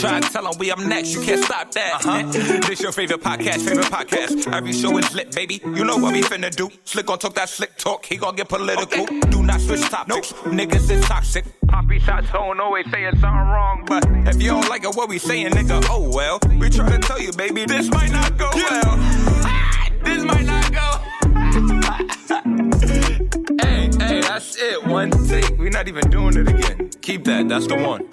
Try to tell them we up next, you can't stop that. This your favorite podcast. Every show is lit, baby. You know what we finna do. Slick gon' talk that slick talk, he gon' get political. Okay. Do not switch topics, niggas is toxic. Poppy shots don't always saying something wrong, but if you don't like it, what we saying, nigga, oh well. We try to tell you, baby, this might not go well. This might not go. Hey, that's it. One take. We're not even doing it again. Keep that. That's the one.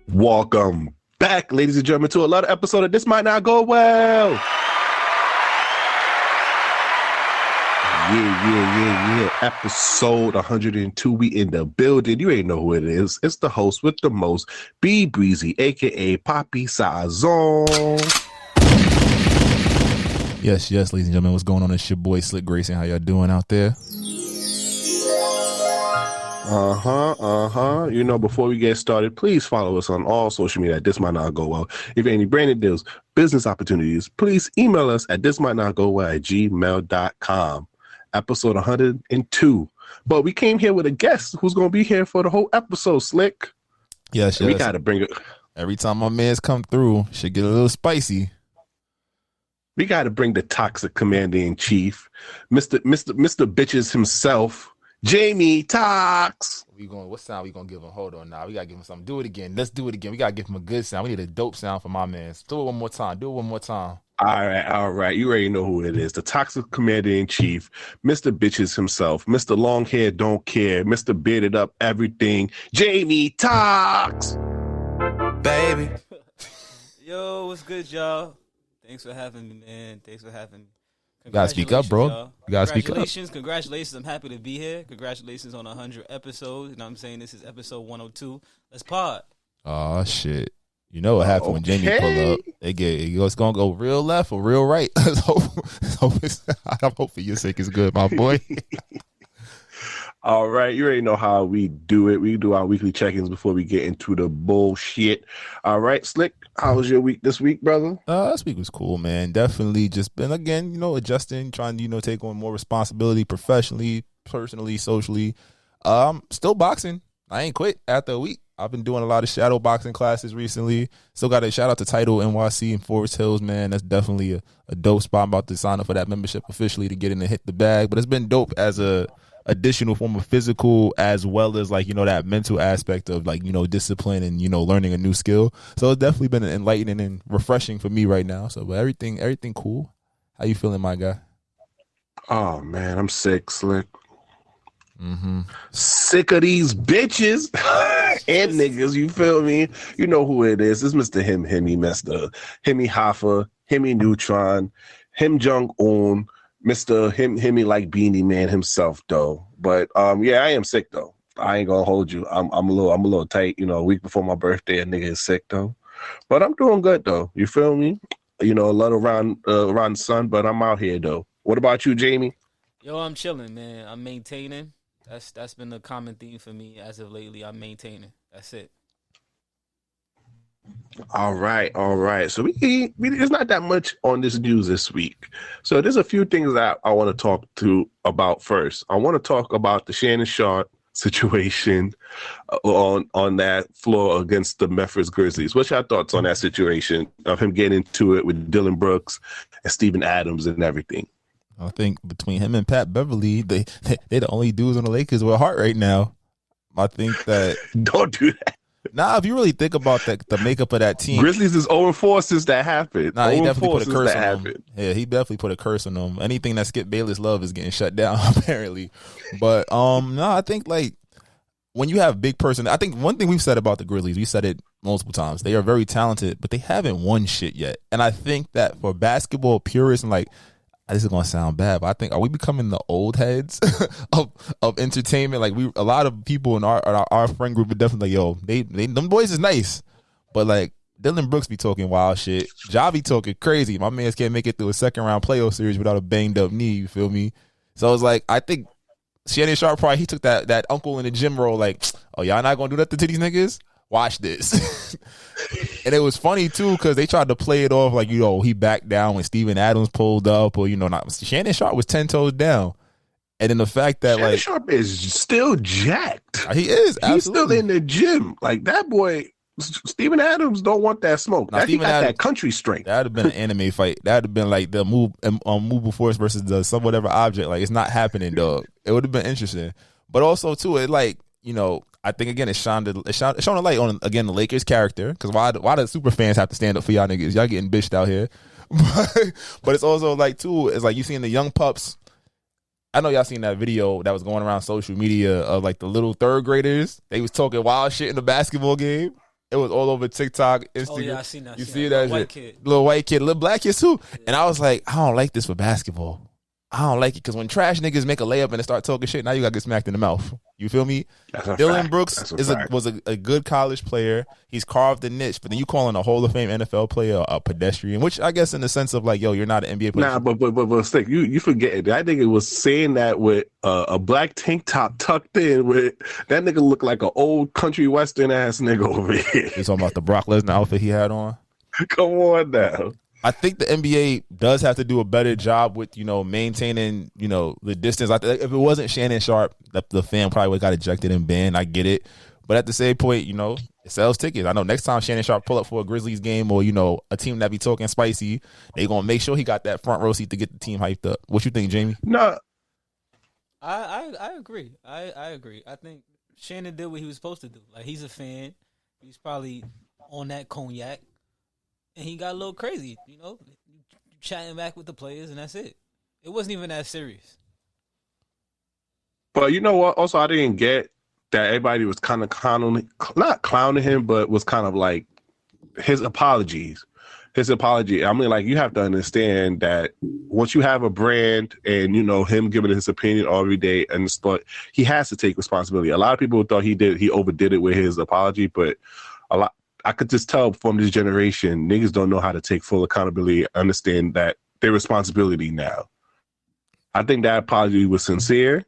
Welcome back, ladies and gentlemen, to another episode of This Might Not Go Well. Yeah. Episode 102. We in the building. You ain't know who it is. It's the host with the most, B Brezzy, aka Poppy Sazon. Yes, ladies and gentlemen, what's going on? It's your boy Slick Grayson. How y'all doing out there? You know, before we get started, please follow us on all social media at This Might Not Go Well. If you have any branded deals, business opportunities, please email us at thismightnotgowell@gmail.com. Episode 102. But we came here with a guest who's going to be here for the whole episode, Slick. Yes. We got to bring it. Every time my man's come through, should get a little spicy. We got to bring the toxic commander-in-chief, Mr. Bitches himself, Jamie Toxx. What sound we gonna give him? Hold on now. We gotta give him something. Do it again. Let's do it again. We gotta give him a good sound. We need a dope sound for my man. Do it one more time. All right. You already know who it is. The toxic commander-in-chief, Mr. Bitches himself, Mr. Long Hair Don't Care, Mr. Bearded Up Everything, Jamie Toxx. Baby. Yo, what's good, y'all? Thanks for having me, man. You gotta speak up, bro. Y'all. You gotta speak up. Congratulations. I'm happy to be here. Congratulations on 100 episodes. You know what I'm saying? This is episode 102. Let's pod. Oh, shit. You know what happened when Jamie pull up. It's gonna go real left or real right. I'm hoping your sake is good, my boy. All right, you already know how we do it. We do our weekly check-ins before we get into the bullshit. All right, Slick, how was your week this week, brother? This week was cool, man. Definitely just been, again, adjusting, trying to, take on more responsibility professionally, personally, socially. Still boxing. I ain't quit after a week. I've been doing a lot of shadow boxing classes recently. Still got a shout out to Title NYC in Forest Hills, man. That's definitely a dope spot. I'm about to sign up for that membership officially to get in and hit the bag. But it's been dope as a additional form of physical as well as that mental aspect of discipline and learning a new skill. So it's definitely been enlightening and refreshing for me right now. So but everything cool. How you feeling, my guy? Oh man, I'm sick, Slick. Sick of these bitches and niggas, you feel me? You know who it is. It's Mr. Himmy, Mr. Himmy Hoffa, Himmy Neutron, Him Jong-un, Mr. Himmy like Beanie Man himself, though. But yeah, I am sick though. I ain't gonna hold you. I'm a little tight. A week before my birthday, a nigga is sick though. But I'm doing good though. You feel me? A lot around the sun, but I'm out here though. What about you, Jamie? Yo, I'm chilling, man. I'm maintaining. That's been a common theme for me as of lately. I'm maintaining. That's it. All right. So we there's not that much on this news this week. So there's a few things that I want to talk about first. I want to talk about the Shannon Sharpe situation on that floor against the Memphis Grizzlies. What's your thoughts on that situation of him getting into it with Dylan Brooks and Steven Adams and everything? I think between him and Pat Beverly, they the only dudes on the Lakers with heart right now. I think that don't do that. Nah, if you really think about the makeup of that team, Grizzlies is 0-4 since that happened. Nah, he definitely put a curse on them. Yeah, he definitely put a curse on them. Anything that Skip Bayless love is getting shut down apparently. But no, I think when you have big person, I think one thing we've said about the Grizzlies, we said it multiple times. They are very talented, but they haven't won shit yet. And I think that for basketball purists and this is gonna sound bad, but I think, are we becoming the old heads of entertainment? A lot of people in our friend group are definitely yo, they them boys is nice, but Dylan Brooks be talking wild shit. Ja be talking crazy. My mans can't make it through a second round playoff series without a banged up knee. You feel me? So it's I think Shannon Sharpe probably he took that uncle in the gym role. Oh, y'all not gonna do that to these niggas? Watch this. And it was funny too because they tried to play it off he backed down when Steven Adams pulled up, or not. Shannon Sharpe was 10 toes down, And then the fact that Shannon like Sharp is still jacked. he is, absolutely. He's still in the gym. Like that boy, Steven Adams don't want that smoke. Now, He got that country strength. That'd have been an anime fight. That'd have been like the movable force versus the some whatever object. Like it's not happening, dog. It would have been interesting. But also too, it like, you know, I think again it's shone a light on again the Lakers character, because why the super fans have to stand up for y'all niggas? Y'all getting bitched out here. But it's also like too, it's like you seeing the young pups. I know y'all seen that video that was going around social media of like the little third graders. They was talking wild shit in the basketball game. It was all over TikTok, Instagram. Oh yeah, I seen that. You see that shit? Little white kid, little black kids too. Yeah. And I was like, I don't like this for basketball. I don't like it because when trash niggas make a layup and they start talking shit, now you got to get smacked in the mouth. You feel me? Dylan Brooks was a good college player. He's carved a niche, but then you calling a Hall of Fame NFL player a pedestrian, which I guess in the sense of like, yo, you're not an NBA player. Nah, but Slick, you forget it. I think it was saying that with a black tank top tucked in. With that nigga look like an old country western ass nigga over here. You talking about the Brock Lesnar outfit he had on? Come on now. I think the NBA does have to do a better job with, you know, maintaining, you know, the distance. If it wasn't Shannon Sharp, the fan probably would have got ejected and banned. I get it. But at the same point, you know, it sells tickets. I know next time Shannon Sharp pull up for a Grizzlies game or, you know, a team that be talking spicy, they going to make sure he got that front row seat to get the team hyped up. What you think, Jamie? No. I agree. I agree. I think Shannon did what he was supposed to do. Like, he's a fan. He's probably on that cognac. And he got a little crazy, you know, chatting back with the players, and that's it. It wasn't even that serious. But you know what? Also, I didn't get that everybody was kind of not clowning him, but was kind of like his apologies. His apology. I mean, like, you have to understand that once you have a brand and, you know, him giving his opinion every day and stuff, he has to take responsibility. A lot of people thought he overdid it with his apology, but I could just tell from this generation, niggas don't know how to take full accountability, understand that their responsibility now. I think that apology was sincere,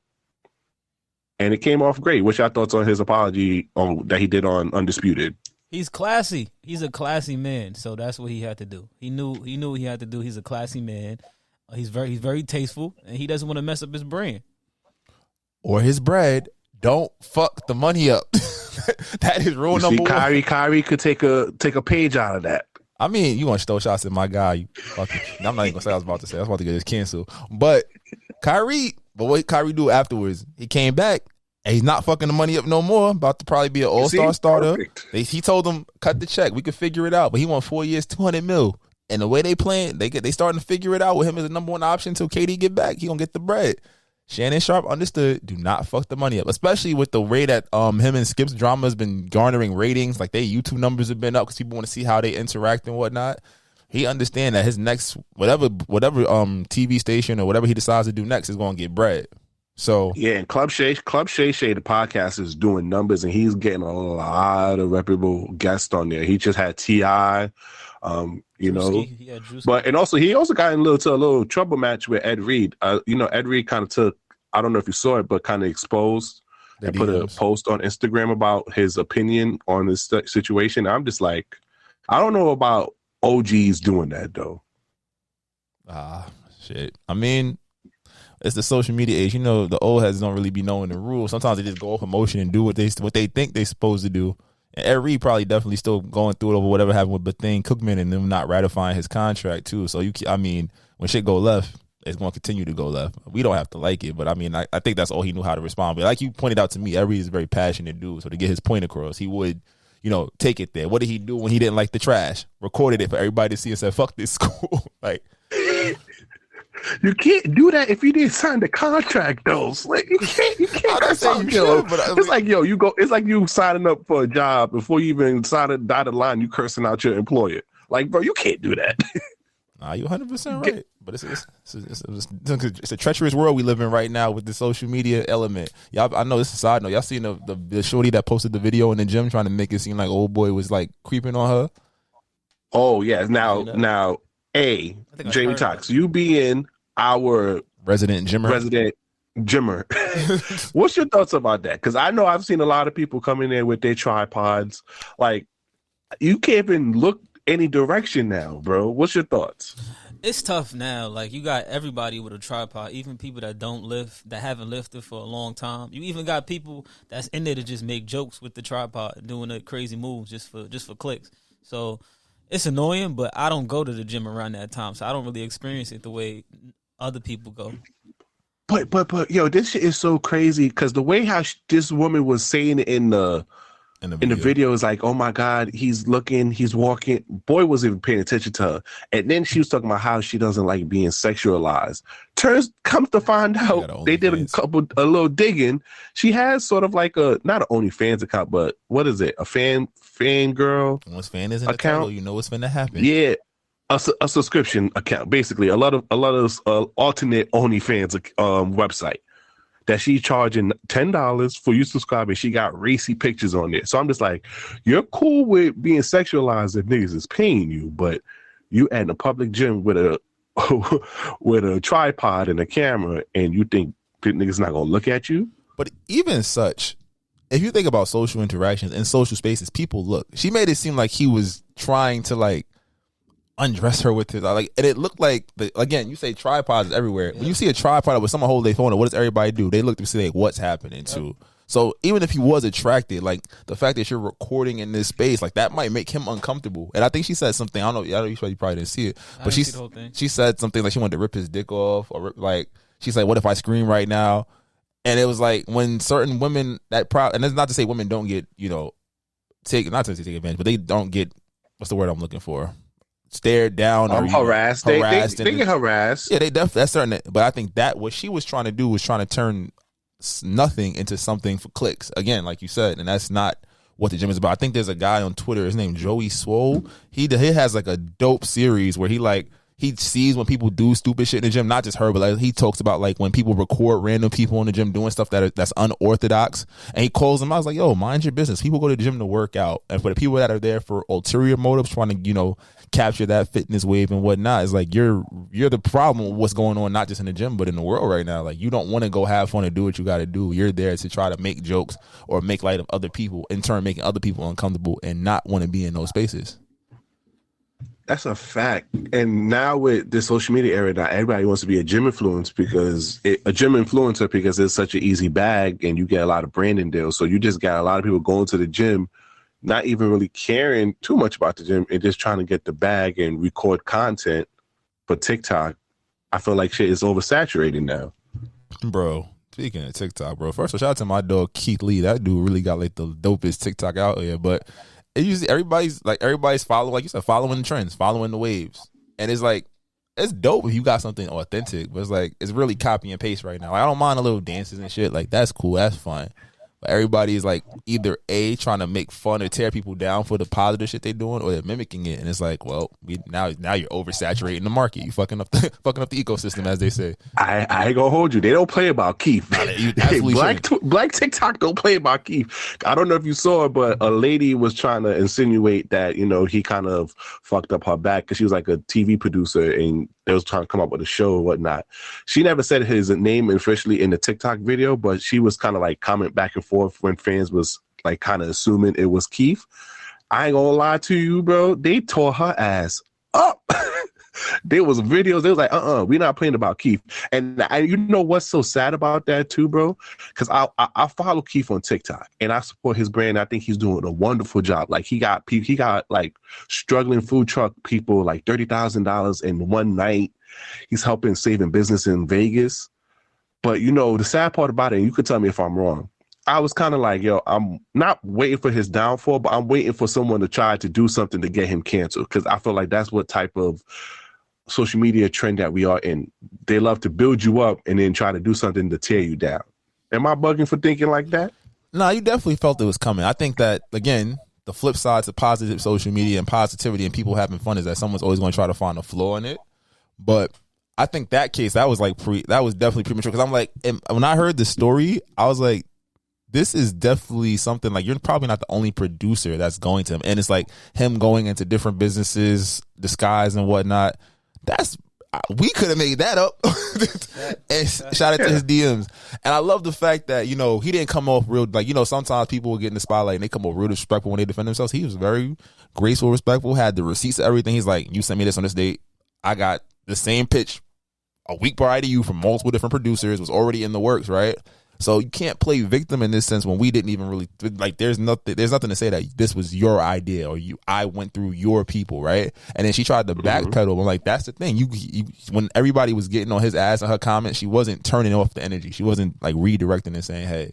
and it came off great. What's your thoughts on his apology that he did on Undisputed? He's classy. He's a classy man, so that's what he had to do. He knew what he had to do. He's a classy man. He's very tasteful, and he doesn't want to mess up his brand or his bread. Don't fuck the money up. That is rule number one. Kyrie could take a page out of that. I mean, you gonna throw shots at my guy? I'm not even gonna say what I was about to say. I was about to get this canceled. But what Kyrie do afterwards? He came back and he's not fucking the money up no more. About to probably be an all-star starter. He told them cut the check. We could figure it out. But he won 4 years, $200 million. And the way they playing, they starting to figure it out with him as the number one option until KD get back. He gonna get the bread. Shannon Sharp understood, do not fuck the money up, especially with the way that him and Skip's drama has been garnering ratings. Like, their YouTube numbers have been up because people want to see how they interact and whatnot. He understand that his next whatever TV station or whatever he decides to do next is going to get bread. So yeah, and Club Shay, the podcast is doing numbers, and he's getting a lot of reputable guests on there. He just had T.I., you know, but and also he also got into a little trouble match with Ed Reed. You know, Ed Reed kind of took, I don't know if you saw it, but kind of exposed and put a post on Instagram about his opinion on this situation. I'm just like, I don't know about OGs doing that though. Shit. I mean, it's the social media age. You know, the old heads don't really be knowing the rules. Sometimes they just go off emotion and do what they think they're supposed to do. And Ed Reed probably definitely still going through it over whatever happened with Bethune Cookman and them not ratifying his contract too. So I mean, when shit go left, it's going to continue to go left. We don't have to like it, but I mean, I think that's all he knew how to respond. But like you pointed out to me, Ed Reed is a very passionate dude. So to get his point across, he would, you know, take it there. What did he do when he didn't like the trash? Recorded it for everybody to see and said, "Fuck this school." Like. You can't do that if you didn't sign the contract, though. Like, you can't. It's like, yo, you go. It's like you signing up for a job before you even sign a dotted line. You cursing out your employer. Like, bro, you can't do that. Nah, you 100% right. But it's a treacherous world we live in right now with the social media element. Y'all, I know this is a side note. Y'all seen the shorty that posted the video in the gym trying to make it seem like old boy was like creeping on her. Oh yeah. Now. Jamie Toxx, you being our resident gymmer. What's your thoughts about that? Because I know I've seen a lot of people come in there with their tripods. Like, you can't even look any direction now, bro. What's your thoughts? It's tough now. Like, you got everybody with a tripod, even people that don't lift, that haven't lifted for a long time. You even got people that's in there to just make jokes with the tripod, doing the crazy moves just for clicks. So it's annoying, but I don't go to the gym around that time, so I don't really experience it the way other people go. But yo, this shit is so crazy because the way how this woman was saying it in the video is like, oh my God, he's looking, he's walking. Boy wasn't even paying attention to her. And then she was talking about how she doesn't like being sexualized. Comes to find out, they did a little digging. She has sort of like not an OnlyFans account, but what is it? A fan girl. Once fan is in the title, you know what's going to happen. Yeah. A subscription account, basically a lot of alternate OnlyFans website that she's charging $10 for you to subscribe, and she got racy pictures on there. So I'm just like, you're cool with being sexualized if niggas is paying you, but you at a public gym with a with a tripod and a camera, and you think niggas not gonna look at you? But even such, if you think about social interactions and social spaces, people look. She made it seem like he was trying to like undress her with his, like, and it looked like again, you say tripods everywhere. When you see a tripod with someone holding their phone, what does everybody do? They look to see like what's happening too. So even if he was attracted, like the fact that you're recording in this space, like that might make him uncomfortable. And I think she said something. I don't know. You probably didn't see it, but she said something like she wanted to rip his dick off, or like she's like, "What if I scream right now?" And it was like when certain women and it's not to say women don't get not to take advantage, but they don't get, what's the word I'm looking for? Stared down or harassed. They get harassed. Yeah, they definitely, that's certain. But I think that what she was trying to do was trying to turn nothing into something for clicks. Again, like you said, and that's not what the gym is about. I think there's a guy on Twitter, his name Joey Swole. He has like a dope series where he sees when people do stupid shit in the gym, not just her, but like he talks about like when people record random people in the gym doing stuff that's unorthodox, and he calls them out. I was like, yo, mind your business. People go to the gym to work out, and for the people that are there for ulterior motives, trying to capture that fitness wave and whatnot, it's like you're the problem with what's going on, not just in the gym but in the world right now. Like, you don't want to go have fun and do what you got to do. You're there to try to make jokes or make light of other people, in turn making other people uncomfortable and not want to be in those spaces. That's a fact. And now with the social media era, now everybody wants to be a gym influencer because it's such an easy bag and you get a lot of branding deals. So you just got a lot of people going to the gym, not even really caring too much about the gym and just trying to get the bag and record content for TikTok. I feel like shit is oversaturated now. Bro, speaking of TikTok, bro, first of all, shout out to my dog Keith Lee. That dude really got like the dopest TikTok out here. But usually everybody's following, like you said, following the trends, following the waves. And it's like, it's dope if you got something authentic, but it's like, it's really copy and paste right now. Like, I don't mind a little dances and shit. Like, that's cool. That's fun. But everybody is like either trying to make fun or tear people down for the positive shit they're doing, or they're mimicking it. And it's like, well, now you're oversaturating the market. You fucking up the ecosystem, as they say. I ain't gonna hold you. They don't play about Keith. Black TikTok don't play about Keith. I don't know if you saw it, but a lady was trying to insinuate that he kind of fucked up her back because she was like a TV producer and they was trying to come up with a show or whatnot. She never said his name officially in the TikTok video, but she was kind of like comment back and forth when fans was like kind of assuming it was Keith. I ain't gonna lie to you, bro. They tore her ass up. There was videos. They was like, we're not playing about Keith. And you know what's so sad about that too, bro? Because I follow Keith on TikTok and I support his brand. I think he's doing a wonderful job. Like he got like struggling food truck people like $30,000 in one night. He's helping saving business in Vegas. But the sad part about it, and you could tell me if I'm wrong, I was kind of like, yo, I'm not waiting for his downfall, but I'm waiting for someone to try to do something to get him canceled. Because I feel like that's what type of social media trend that we are in. They love to build you up and then try to do something to tear you down. Am I bugging for thinking like that? No, you definitely felt it was coming. I think that, again, the flip side to positive social media and positivity and people having fun is that someone's always going to try to find a flaw in it. But I think that case, that was definitely premature. Because I'm like, when I heard the story, I was like, this is definitely something like, you're probably not the only producer that's going to him. And it's like him going into different businesses, disguise and whatnot. We could have made that up. And shout out to his DMs. And I love the fact that, he didn't come off real, like, sometimes people will get in the spotlight and they come off real disrespectful when they defend themselves. He was very graceful, respectful, had the receipts of everything. He's like, you sent me this on this date. I got the same pitch a week prior to you from multiple different producers, was already in the works, right? So you can't play victim in this sense when we didn't even really like. There's nothing to say that this was your idea or I went through your people, right? And then she tried to backpedal. I'm like, that's the thing. You when everybody was getting on his ass in her comments, she wasn't turning off the energy. She wasn't like redirecting and saying, hey,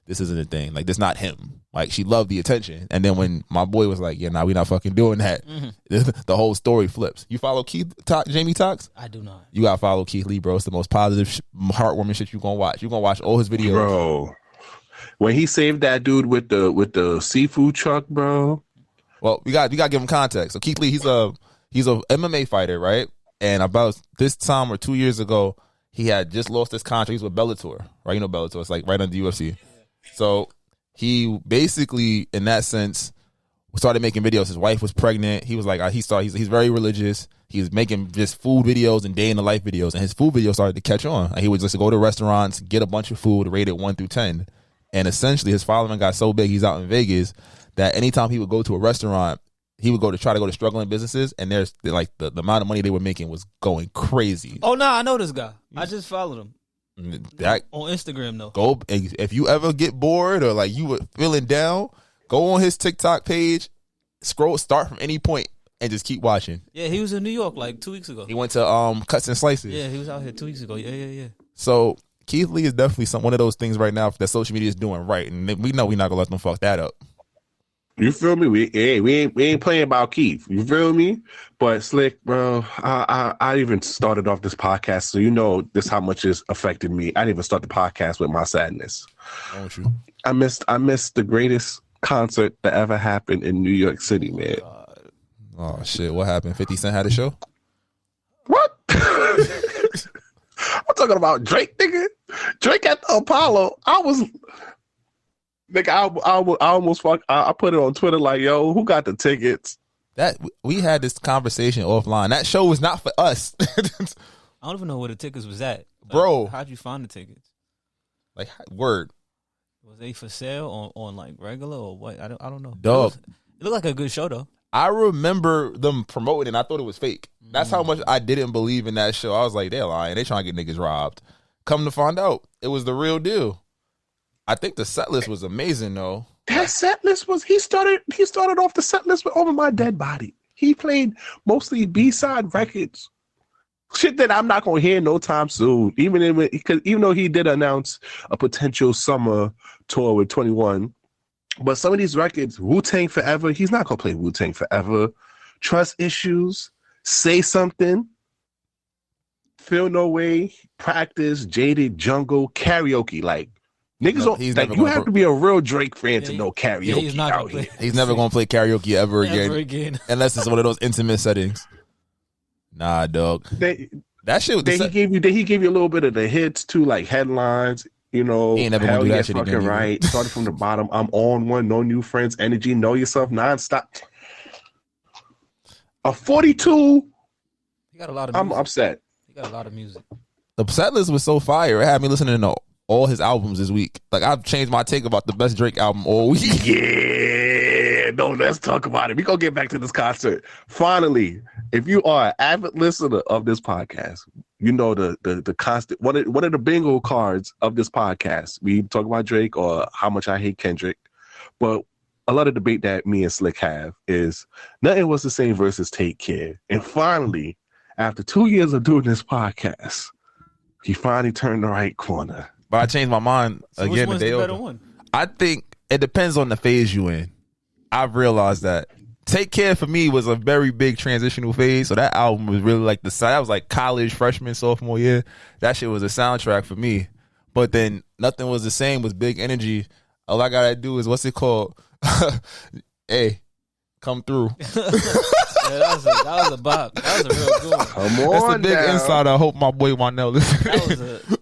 this isn't a thing. Like, this not him. Like, she loved the attention. And then when my boy was like, yeah, nah, we not fucking doing that, the whole story flips. You follow Jamie Toxx? I do not. You gotta follow Keith Lee, bro. It's the most positive, heartwarming shit you gonna watch. You gonna watch all his videos, bro. When he saved that dude with the seafood truck, bro. Well, we got to give him context. So Keith Lee, he's a MMA fighter, right? And about this time or 2 years ago, he had just lost his contract. He's with Bellator, right? You know Bellator. It's like right under the UFC. So he basically, in that sense, started making videos. His wife was pregnant. He was like, he's very religious. He was making just food videos and day in the life videos, and his food videos started to catch on. Like, he would just go to restaurants, get a bunch of food, rated 1 through 10, and essentially his following got so big. He's out in Vegas that anytime he would go to a restaurant, he would try to go to struggling businesses, and there's like the amount of money they were making was going crazy. Oh no, I know this guy. I just followed him. That, on Instagram though. Go if you ever get bored or like you were feeling down, go on his TikTok page, start from any point and just keep watching. Yeah, he was in New York like 2 weeks ago. He went to Cuts and Slices. Yeah, he was out here 2 weeks ago. Yeah. So Keith Lee is definitely one of those things right now that social media is doing right, and we know we're not gonna let them fuck that up. You feel me? We ain't playing about Keith. You feel me? But Slick, bro, I even started off this podcast, so you know this how much it's affected me. I didn't even start the podcast with my sadness. Don't you? I missed the greatest concert that ever happened in New York City, man. Oh shit! What happened? 50 Cent had a show. What? I'm talking about Drake, nigga. Drake at the Apollo. Nigga, I almost fuck. I put it on Twitter like, yo, who got the tickets? That we had this conversation offline. That show was not for us. I don't even know where the tickets was at, bro. How'd you find the tickets? Like, word. Was they for sale on like regular or what? I don't know. Dog. It looked like a good show though. I remember them promoting it, and I thought it was fake. That's how much I didn't believe in that show. I was like, they're lying. They trying to get niggas robbed. Come to find out, it was the real deal. I think the set list was amazing, though. That set list was he started off the set list with Over My Dead Body. He played mostly B-side records, shit that I'm not gonna hear no time soon. Even though he did announce a potential summer tour with 21, but some of these records, Wu-Tang Forever, he's not gonna play Wu-Tang Forever. Trust Issues, Say Something, Feel No Way, Practice, Jaded, Jungle, Karaoke, like. Niggas don't, like, you have to be a real Drake fan to know karaoke out here. He's never going to play karaoke ever again. Unless it's one of those intimate settings. Nah, dog. That shit. He gave you a little bit of the hits too, like headlines. You know, he ain't never gonna do that shit fucking again. Right. Started from the bottom. I'm on one. No new friends. Energy. Know yourself. Nonstop. A 42. He got a lot of music. I'm upset. He got a lot of music. The set list was so fire. It had me listening to all his albums this week. Like, I've changed my take about the best Drake album all week. Yeah, no, let's talk about it. We gonna get back to this concert. Finally, if you are an avid listener of this podcast, you know the constant one of the bingo cards of this podcast. We talk about Drake or how much I hate Kendrick, but a lot of debate that me and Slick have is Nothing Was the Same versus Take Care. And finally, after 2 years of doing this podcast, he finally turned the right corner. But I changed my mind again the day over. I think it depends on the phase you in. I've realized that Take Care for me was a very big transitional phase. So that album was really like that was like college, freshman, sophomore year. That shit was a soundtrack for me. But then Nothing Was the Same was big energy. All I gotta do is, what's it called? Hey, come through. Yeah, that was a bop. That was a real good one. Come on, that's a big now. insight. I hope my boy Wanell listens.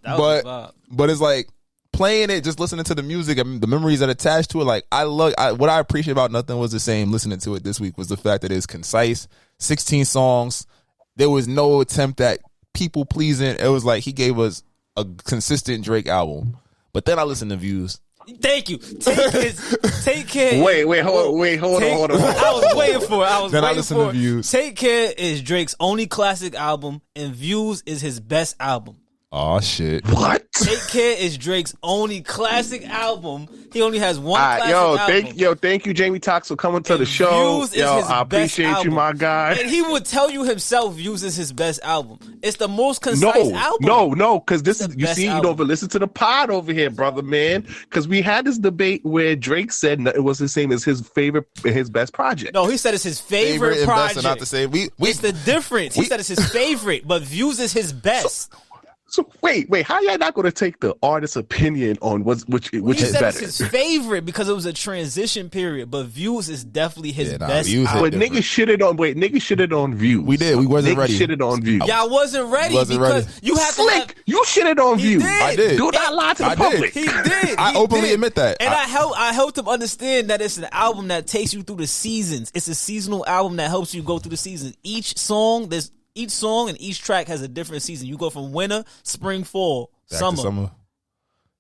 That was a bop. But it's like playing it, just listening to the music and the memories that attached to it. Like, what I appreciate about Nothing Was the Same listening to it this week was the fact that it's concise, 16 songs. There was no attempt at people pleasing. It was like he gave us a consistent Drake album. But then I listened to Views. Thank you. Take care. Wait, hold on. I was waiting for it. Then I listen to Views. Take Care is Drake's only classic album, and Views is his best album. Oh shit! What? Take Care is Drake's only classic album. He only has one classic album. Thank you, Jamie Toxx, for coming to the show. I appreciate you, my guy. And he would tell you himself Views is his best album. It's the most concise album. No, because this is, you see, you don't even listen to the pod over here, brother, man. Because we had this debate where Drake said it was the same as his best project. No, he said it's his favorite project. Not the same. It's the difference. He said it's his favorite, but Views is his best. So wait, how y'all not going to take the artist's opinion on which is better? It's his favorite because it was a transition period, but Views is definitely his best. But niggas shitted on Views. We did. We wasn't ready. Shitted on Views. Y'all wasn't ready because you have Slick. You shitted on Views. I did. Do not lie to the public. He did. I openly admit that. And I helped him understand that it's an album that takes you through the seasons. It's a seasonal album that helps you go through the seasons. Each song and each track has a different season. You go from winter, spring, fall, summer.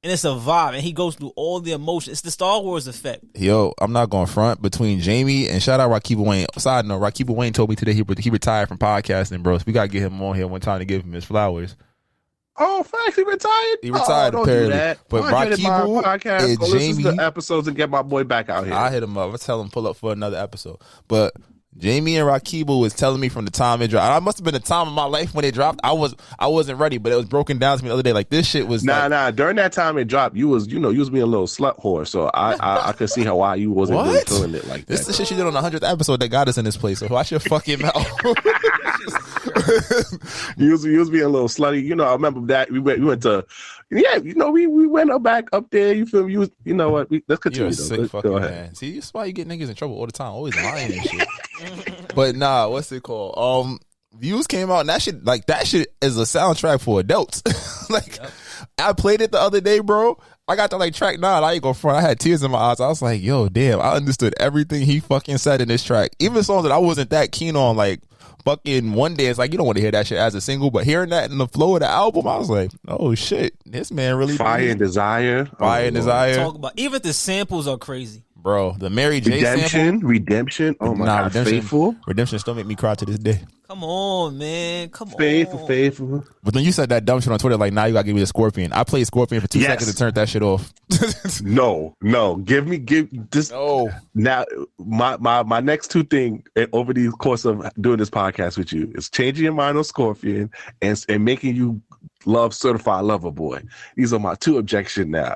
And it's a vibe. And he goes through all the emotions. It's the Star Wars effect. Yo, I'm not going front between Jamie and shout out Rakiba Wayne. Side note, Rakiba Wayne told me today he retired from podcasting, bro. So we got to get him on here one time to give him his flowers. Oh, facts, he retired? He retired, don't apparently. Do that. But Rakiba and Jamie, listen to the episodes and get my boy back out here. I hit him up. I tell him pull up for another episode. But Jamie and Rakiba was telling me from the time it dropped. I must have been a time of my life when it dropped. I wasn't ready, but it was broken down to me the other day. Like this shit was nah. During that time it dropped, you was being a little slut whore. So I could see why you wasn't really feeling it like that. This is the shit she did on the 100th episode that got us in this place. So watch your fucking mouth. You was being a little slutty. I remember that we went to. Yeah, we went back up there. You feel me? You know what? Let's continue. You're a sick fucking man. See, this is why you get niggas in trouble all the time. Always lying and shit. But nah, what's it called? Views came out and that shit is a soundtrack for adults. I played it the other day, bro. I got to track 9. I ain't go front. I had tears in my eyes. I was like, yo, damn, I understood everything he fucking said in this track. Even songs that I wasn't that keen on, fucking One Day, it's you don't want to hear that shit as a single, but hearing that in the flow of the album, I was like, oh shit, this man really Fire and Desire. Talk about even the samples are crazy. Bro, the Mary J sample. Redemption. Oh my God, Faithful. Redemption still make me cry to this day. Come on, man. Come on. Faithful. But then you said that dumb shit on Twitter, now you gotta give me the Scorpion. I played Scorpion for 2 seconds and turned that shit off. No. Give this. No. Now, my next two things over the course of doing this podcast with you is changing your mind on Scorpion and making you love Certified Lover Boy. These are my two objections now.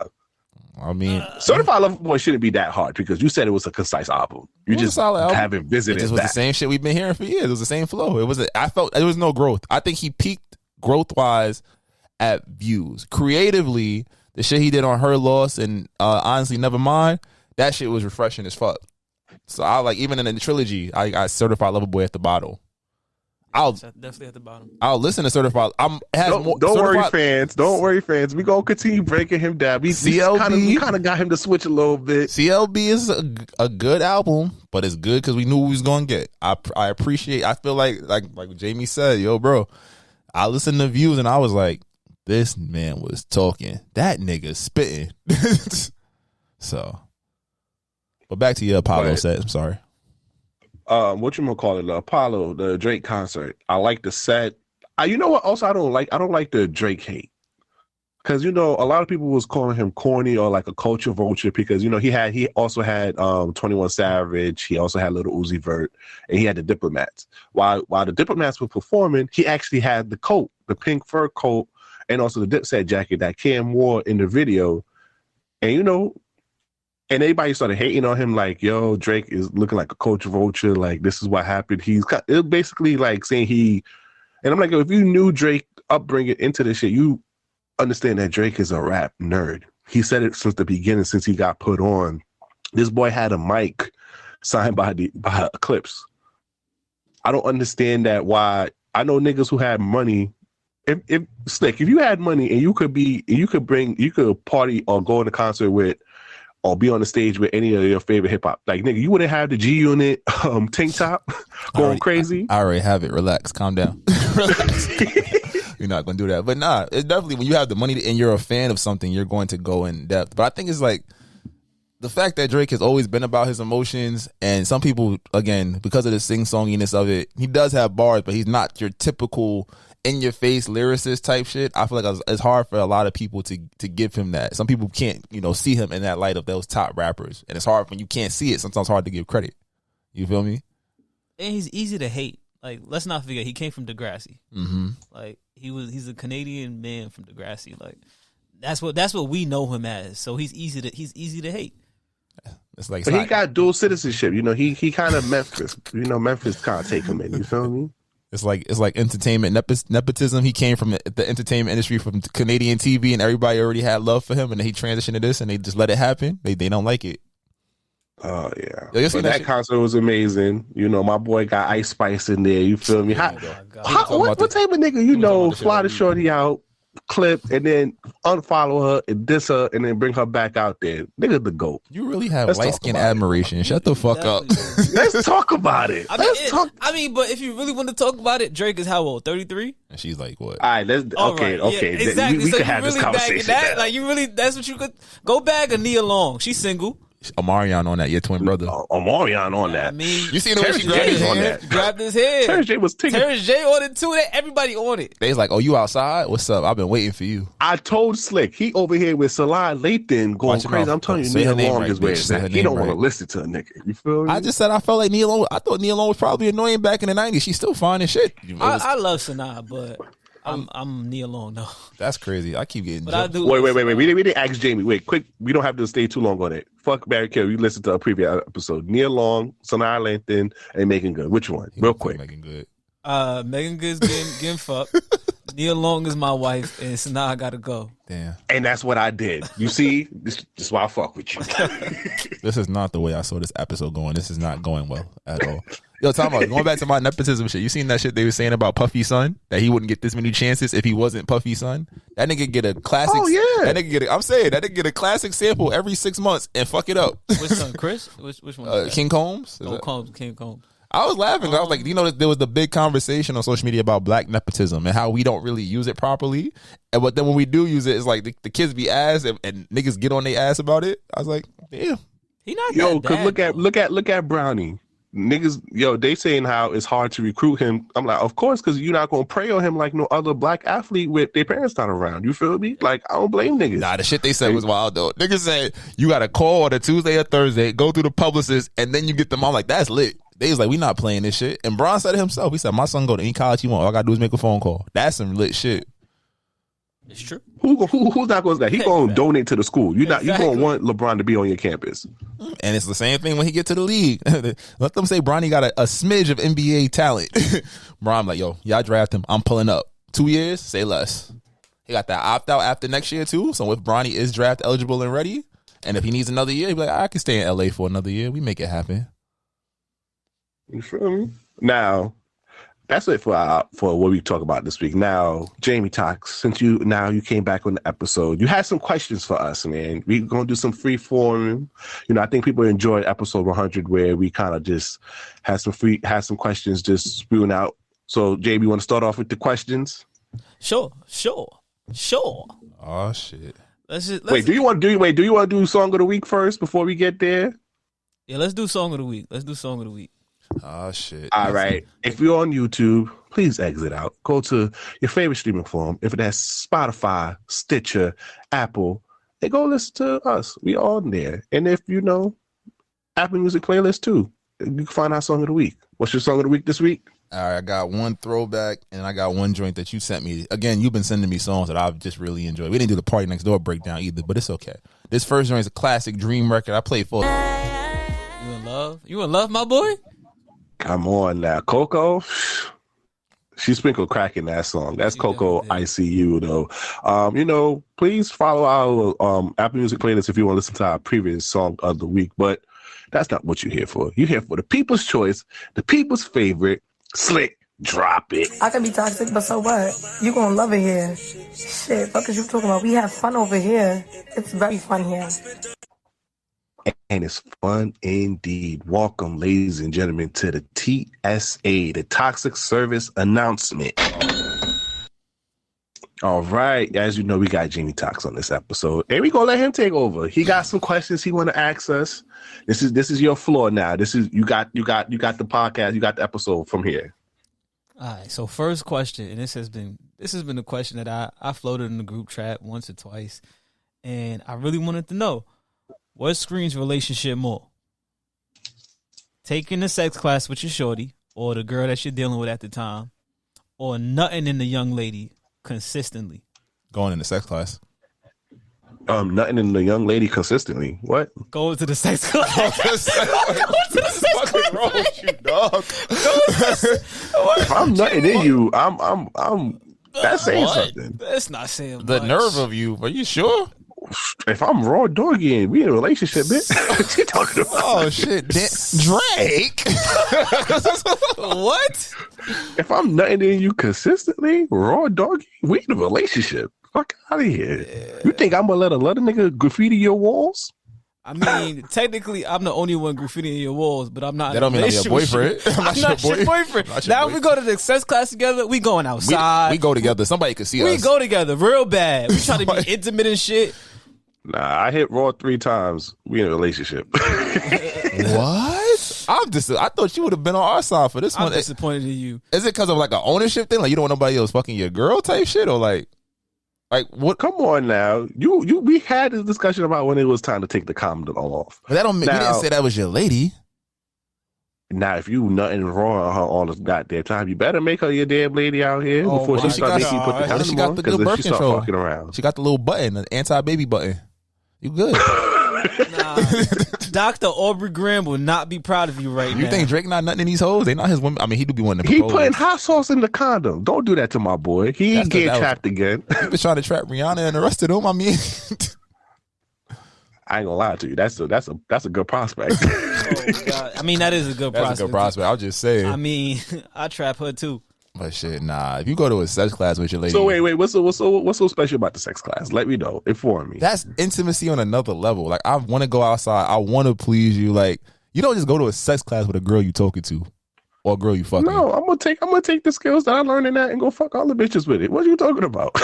I mean, Certified Lover Boy shouldn't be that hard because you said it was a concise album. You just haven't visited. It just was the same shit we've been hearing for years. It was the same flow. I felt there was no growth. I think he peaked growth wise at Views. Creatively, the shit he did on Her Loss and Honestly Nevermind, that shit was refreshing as fuck. So I even in the trilogy, I got Certified Lover Boy at the bottom. Definitely at the bottom. I'll listen to Certified. Don't worry, fans. Don't worry, fans. We gonna continue breaking him down. We kind of got him to switch a little bit. CLB is a good album, but it's good because we knew what we was gonna get. I appreciate. I feel like Jamie said, yo, bro. I listened to Views and I was like, this man was talking. That nigga spitting. So, but back to your Apollo set. I'm sorry. The Apollo, the Drake concert. I like the set. You know what? Also, I don't like the Drake hate because a lot of people was calling him corny or like a culture vulture because he also had 21 Savage. He also had Lil Uzi Vert, and he had the Diplomats. While the Diplomats were performing, he actually had the coat, the pink fur coat, and also the Dipset jacket that Cam wore in the video, and and everybody started hating on him like, yo, Drake is looking like a culture vulture. Like, this is what happened. It basically saying and I'm like, if you knew Drake upbringing into this shit, you understand that Drake is a rap nerd. He said it since the beginning, since he got put on. This boy had a mic signed by Eclipse. I don't understand that why. I know niggas who had money. If Slick, if you had money and you could party or go to a concert with, or be on the stage with any of your favorite hip hop. Nigga, you wouldn't have the G Unit tank top going crazy. I already have it. Relax. Calm down. Relax. You're not going to do that. But nah, it's definitely when you have the money and you're a fan of something, you're going to go in depth. But I think it's the fact that Drake has always been about his emotions, and some people, again, because of the sing-songiness of it, he does have bars, but he's not your typical in-your-face lyricist type shit. I feel like it's hard for a lot of people to give him that. Some people can't, see him in that light of those top rappers, and it's hard when you can't see it. Sometimes it's hard to give credit. You feel me? And he's easy to hate. Like, let's not forget, he came from Degrassi. Mm-hmm. Like, he's a Canadian man from Degrassi. Like, that's what we know him as. So he's easy to hate. It's like, but he got dual citizenship. He kind of Memphis. Memphis can't take him in. You feel me? It's like entertainment nepotism. He came from the entertainment industry, from Canadian TV, and everybody already had love for him, and then he transitioned to this, and they just let it happen. They don't like it. Oh yeah, but that concert was amazing. My boy got Ice Spice in there. You feel me? What type of nigga fly the shorty out, clip, and then unfollow her and diss her, and then bring her back out there? Nigga, the GOAT. You really have light skin admiration. Shut the fuck up. Let's talk about it. But if you really want to talk about it, Drake is how old? 33? And she's like, what? All right, okay. Yeah, exactly. We so can have this conversation. That's what you could go bag a Nia Long. She's single. Omarion on that, your twin brother. Omarion on that. I mean, you seen the way she grabbed his head? Grabbed his head. Terrence J was ticking. Terrence J on it too. Everybody on it. They's like, oh, you outside? What's up? I've been waiting for you. I told Slick, he over here with Salah Lathan going crazy. I'm telling you, Nia Long is where it's at. He don't want to listen to a nigga. You feel me? I just said I felt like Nia Long. I thought Nia Long was probably annoying back in the 90s. She's still fine as shit. I love Sanaa, but I'm Nia Long though. That's crazy. I keep getting. But I do. Wait. We didn't ask Jamie. Wait, quick. We don't have to stay too long on it. Fuck Barry Kill. You listened to a previous episode. Nia Long, Sanaa Lathan, and Megan Good. Which one? Real quick. Megan Good. Megan Good's getting fucked. Nia Long is my wife, and Sanaa gotta go. Damn. And that's what I did. You see, this is why I fuck with you. This is not the way I saw this episode going. This is not going well at all. Yo, talking about going back to my nepotism shit. You seen that shit they were saying about Puffy's son? That he wouldn't get this many chances if he wasn't Puffy's son? That nigga get a classic. Oh yeah. That nigga get a classic sample every 6 months and fuck it up. Which son, Chris? Which one? King Combs. King Combs. I was laughing. I was like, there was the big conversation on social media about black nepotism and how we don't really use it properly. But then when we do use it, it's like the kids be ass and niggas get on their ass about it. I was like, damn. He not yo, that bad, look at Brownie. Niggas, they saying how it's hard to recruit him. I'm like, of course, because you're not gonna prey on him like no other black athlete with their parents not around. You feel me? Like, I don't blame niggas. Nah, the shit they said was wild though. Niggas said you got to call on a Tuesday or Thursday, go through the publicist, and then you get them. I'm like, that's lit. They was like, we not playing this shit. And Bron said it himself. He said, my son go to any college he want. All I gotta do is make a phone call. That's some lit shit. It's true. Who's not going to that? He going to donate to the school. You going to want LeBron to be on your campus. And it's the same thing when he get to the league. Let them say Bronny got a smidge of NBA talent. Bron like, yo, y'all draft him. I'm pulling up. 2 years, say less. He got that opt out after next year too. So if Bronny is draft eligible and ready, and if he needs another year, he'll be like, I can stay in LA for another year. We make it happen. You feel me? Now, that's it for what we talk about this week. Now, Jamie Toxx, since you came back on the episode, you had some questions for us, man. We're gonna do some free form. I think people enjoyed episode 100 where we kind of just had some questions just spewing out. So, Jamie, you want to start off with the questions? Sure. Oh shit. Do you want to do song of the week first before we get there? Yeah, let's do song of the week. Oh shit. All right. If you're on YouTube, please exit out. Go to your favorite streaming platform. If that's Spotify, Stitcher, Apple, and go listen to us. We all on there. And if Apple Music playlist too, you can find our song of the week. What's your song of the week this week? All right, I got one throwback and I got one joint that you sent me. Again, you've been sending me songs that I've just really enjoyed. We didn't do the Party Next Door breakdown either, but it's okay. This first joint is a classic Dream record. I played for. You in love? You in love, my boy? Come on now. Coco, she sprinkled crack in that song. That's Coco ICU, though. Please follow our Apple Music playlist if you want to listen to our previous song of the week. But that's not what you're here for. You're here for the people's choice, the people's favorite, Slick. Drop it. I can be toxic, but so what? You gonna love it here. Shit, fuck is you talking about? We have fun over here. It's very fun here. And it's fun indeed. Welcome, ladies and gentlemen, to the TSA, the Toxic Service Announcement. All right. As you know, we got Jamie Toxx on this episode, and we gonna let him take over. He got some questions he want to ask us. This is your floor now. This is you got the podcast, you got the episode from here. All right. So first question, and this has been a question that I floated in the group chat once or twice, and I really wanted to know what screams relationship more: taking a sex class with your shorty or the girl that you're dealing with at the time, or nutting in the young lady consistently. Going into sex class. Nothing in the young lady consistently. What? Go to the sex class. What's wrong with you, dog? If I'm nothing in you, I'm that's saying something. That's not saying The much. nerve of you. Are you sure? If I'm raw doggy, we in a relationship, bitch. What you talking about? Oh shit, Drake. What? If I'm nothing in you consistently, raw doggy, we in a relationship. Fuck out of here. Yeah. You think I'm gonna let another nigga graffiti your walls? I mean, technically, I'm the only one graffitiing your walls, but I'm not. That don't mean I'm your boyfriend. I'm not your boyfriend. Now we go to the sex class together. We going outside. We go together. Somebody could see us. We go together real bad. We try to be intimate and shit. Nah, I hit raw 3 times. We in a relationship. What? I thought you would have been on our side for this one. I'm disappointed in you. Is it because of like an ownership thing? Like you don't want nobody else fucking your girl type shit, or like what? Come on now. We had this discussion about when it was time to take the condom off. But that don't mean you didn't say that was your lady. Now, if you nothing wrong on her all the goddamn time, you better make her your damn lady out here before she start making you put the condom on. Because if she start fucking around, she got the little button, the anti-baby button. You good? Nah, Dr. Aubrey Graham will not be proud of you right now. You think Drake not nothing in these hoes? They not his women. I mean, he do be wanting to propose. He putting hot sauce in the condom. Don't do that to my boy. He ain't getting trapped again. He been trying to trap Rihanna and the rest of them. I mean, I ain't gonna lie to you. That's a good prospect. Oh, God. I mean, that is a good prospect. That's a good prospect. I'll just say. I mean, I trap her too. But shit, nah. If you go to a sex class with your lady, so wait, what's so special about the sex class? Let me know. Inform me. That's intimacy on another level. Like I want to go outside. I want to please you. Like you don't just go to a sex class with a girl you talking to or a girl you fucking. No, I'm gonna take the skills that I learned in that and go fuck all the bitches with it. What are you talking about?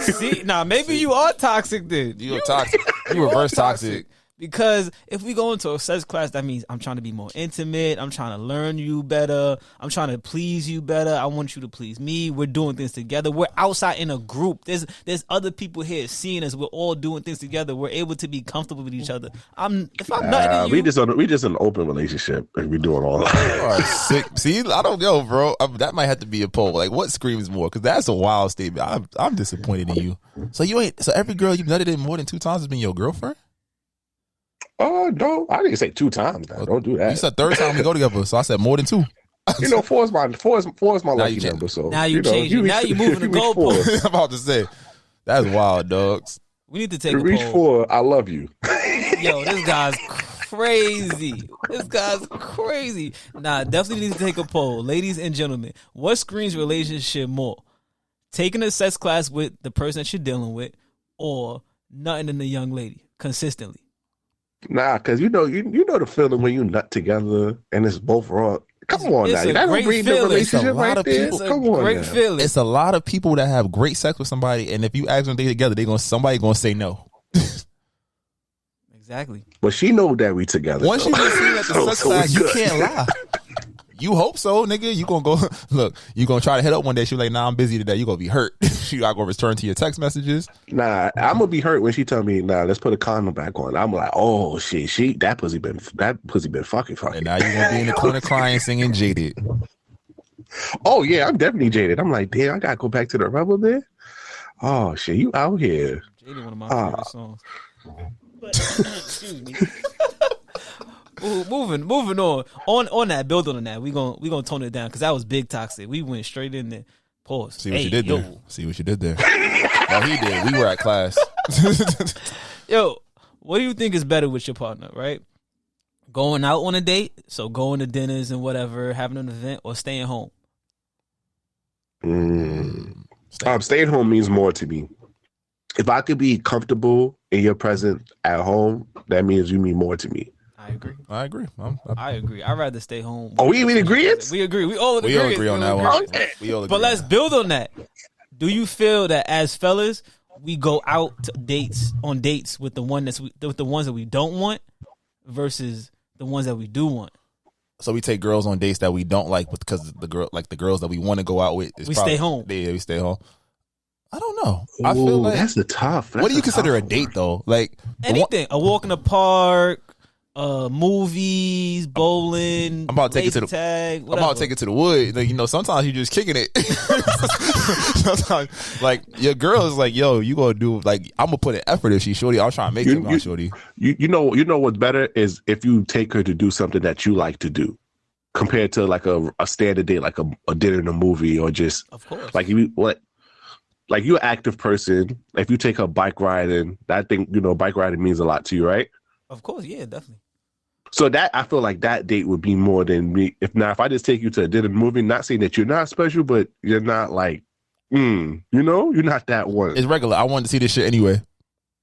See, maybe you are toxic then. You are toxic. You reverse toxic. Because if we go into a sex class, that means I'm trying to be more intimate. I'm trying to learn you better. I'm trying to please you better. I want you to please me. We're doing things together. We're outside in a group. There's other people here seeing us. We're all doing things together. We're able to be comfortable with each other. If I'm not we just an open relationship and we doing all that. All right, sick. See, I don't know, bro. That might have to be a poll. Like, what screams more? Because that's a wild statement. I'm disappointed in you. So every girl you've nutted in more than 2 times has been your girlfriend? Oh, no. I didn't say 2 times now. Don't do that. You said 3rd time we go together, so I said more than 2. 4 is my lucky number. So now you changing. Now you moving the goalposts. I'm about to say that's wild, dogs. We need to take a reach poll. 4. I love you. Yo, this guy's crazy. Nah, definitely need to take a poll, ladies and gentlemen. What screams relationship more? Taking a sex class with the person that you're dealing with, or nutting in the young lady consistently? Nah, because you know the feeling when you nut together and it's both wrong. Come on now. That don't bring the relationship right there. Come on great feeling. It's a lot of people that have great sex with somebody, and if you ask them to stay together, somebody gonna say no. Exactly. But she know that we together. Once you get seen at the sex class, you can't lie. You hope so, nigga. You gonna go look. You gonna try to hit up one day. She like, nah, I'm busy today. You gonna be hurt. You gotta go return to your text messages. Nah, I'm gonna be hurt when she tell me, nah, let's put a condom back on. I'm like, oh shit, that pussy been fucking. And now you gonna be in the corner crying, singing "Jaded." Oh yeah, I'm definitely jaded. I'm like, damn, I gotta go back to the rubber band. Oh shit, you out here? Jaded, one of my favorite songs. But, excuse me. Moving on. On that, build on that. We gonna tone it down because that was big toxic. We went straight in there. Pause. See what you did there. See what you did there. No, he did. We were at class. Yo, what do you think is better with your partner? Right, going out on a date, so going to dinners and whatever, having an event, or staying home. Staying home means more to me. If I could be comfortable in your presence at home, that means you mean more to me. I agree. I agree. I'd rather stay home. Oh, we in agreement? We agree. We all agree on that one. But let's build on that. Do you feel that as fellas, we go out to on dates with the ones that we don't want versus the ones that we do want? So we take girls on dates that we don't like, because the girls that we want to go out with, stay home. Yeah, we stay home. I don't know. Ooh, I feel like that's tough. What do you consider a date though? Like anything, a walk in the park, movies, bowling. I'm about to take it to the tag. I'm about to take it to the wood. Like, sometimes you just kicking it. Sometimes, like, your girl is like, yo, you gonna do, like, I'm gonna put an effort if she's shorty. I'll try and make it my shorty. You know what's better is if you take her to do something that you like to do, compared to like a standard date, like a dinner and a movie, or just, of course, like like you're an active person. If you take her bike riding, I think bike riding means a lot to you, right? Of course, yeah, definitely. So that, I feel like that date would be more than me. If I just take you to a dinner movie, not saying that you're not special, but you're not like, you're not that one. It's regular. I wanted to see this shit anyway.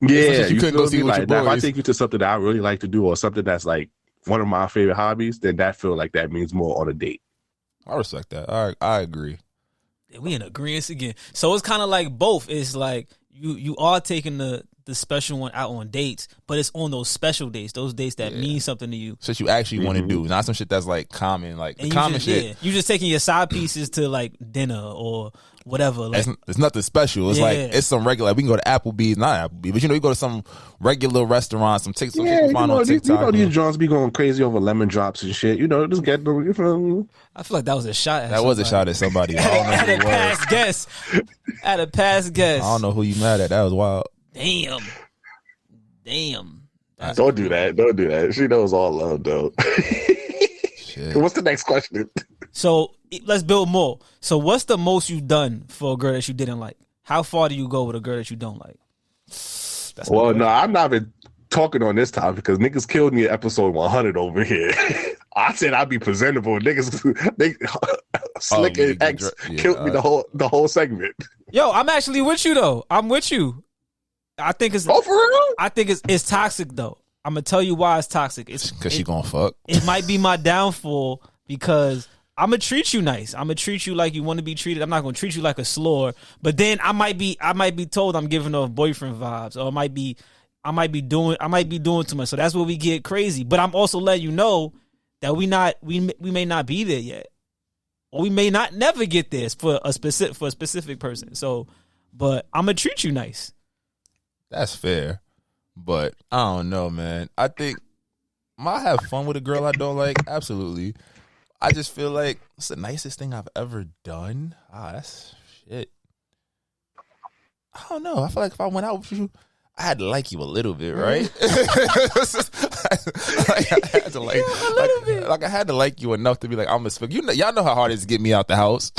Yeah, you couldn't go see it with your now, if I boys. take you to something that I really like to do, or something that's like one of my favorite hobbies, then that feel like that means more on a date. I respect that. I agree. We in agreement again. So it's kind of like both. It's like you are taking the special one out on dates, but it's on those special dates, those dates that mean something to you. Shit you actually want to do, not some shit that's like common, like the common shit. Yeah, you just taking your side pieces to like dinner or whatever. Like, it's nothing special. It's like, it's some regular. Like, we can go to Applebee's, not Applebee's, but you go to some regular restaurant, some shit you find on TikTok. These Johns be going crazy over lemon drops and shit. Just get them. I feel like that was a shot. That was a shot at somebody. At a past guest. At a past guest. I don't know who you mad at. That was wild. Damn. Don't do that. Don't do that. She knows all love, though. Shit. What's the next question? So let's build more. So what's the most you've done for a girl that you didn't like? How far do you go with a girl that you don't like? No, I'm not even talking on this topic because niggas killed me at episode 100 over here. I said I'd be presentable. They Slick and X killed me the whole segment. Yo, I'm actually with you though. I'm with you. I think it's for real? I think it's toxic though. I'm gonna tell you why it's toxic. It's because she gonna fuck. It might be my downfall because I'm gonna treat you nice. I'm gonna treat you like you want to be treated. I'm not gonna treat you like a slore. But then I might be told I'm giving off boyfriend vibes, or I might be doing too much. So that's where we get crazy. But I'm also letting you know that we may not be there yet, or we may not never get there for a specific person. So, but I'm gonna treat you nice. That's fair, but I don't know, man. I think I have fun with a girl I don't like. Absolutely. I just feel like it's the nicest thing I've ever done. That's shit. I don't know. I feel like if I went out with you, I had to like you a little bit, right? I had to like a little bit. Like I had to like you enough to be like, I'm a spec. Y'all know how hard it is to get me out the house.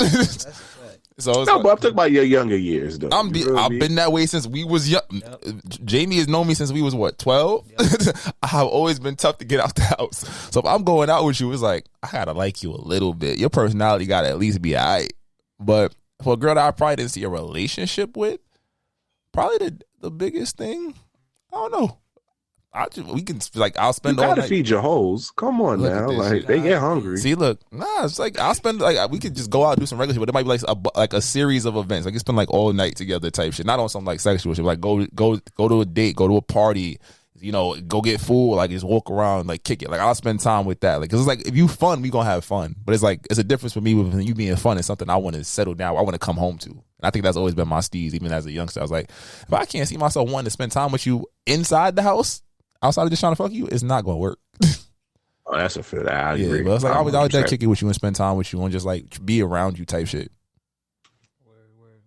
So but I'm talking about your younger years, though. I've been that way since we was young. Yep. Jamie has known me since we was 12. Yep. I've always been tough to get out the house. So if I'm going out with you, it's like I gotta like you a little bit. Your personality gotta at least be alright. But for a girl that I probably didn't see a relationship with, probably the biggest thing, I don't know. I'll spend all night. You gotta feed your hoes. Come on now, like they get hungry. See, look, it's like I'll spend we could just go out and do some regular shit, but it might be like a series of events. Like you spend like all night together type shit, not on some like sexual shit. Like go to a date, go to a party, go get food, like just walk around, like kick it. Like I'll spend time with that. Like, cause it's like if you fun, we gonna have fun. But it's like it's a difference for me with you being fun. It's something I want to settle down. I want to come home to. And I think that's always been my steez, even as a youngster. I was like, if I can't see myself wanting to spend time with you inside the house, outside of just trying to fuck you, it's not gonna work. Oh, that's a fair. I agree. But it's like I would that kick it with you and spend time with you and just like be around you type shit.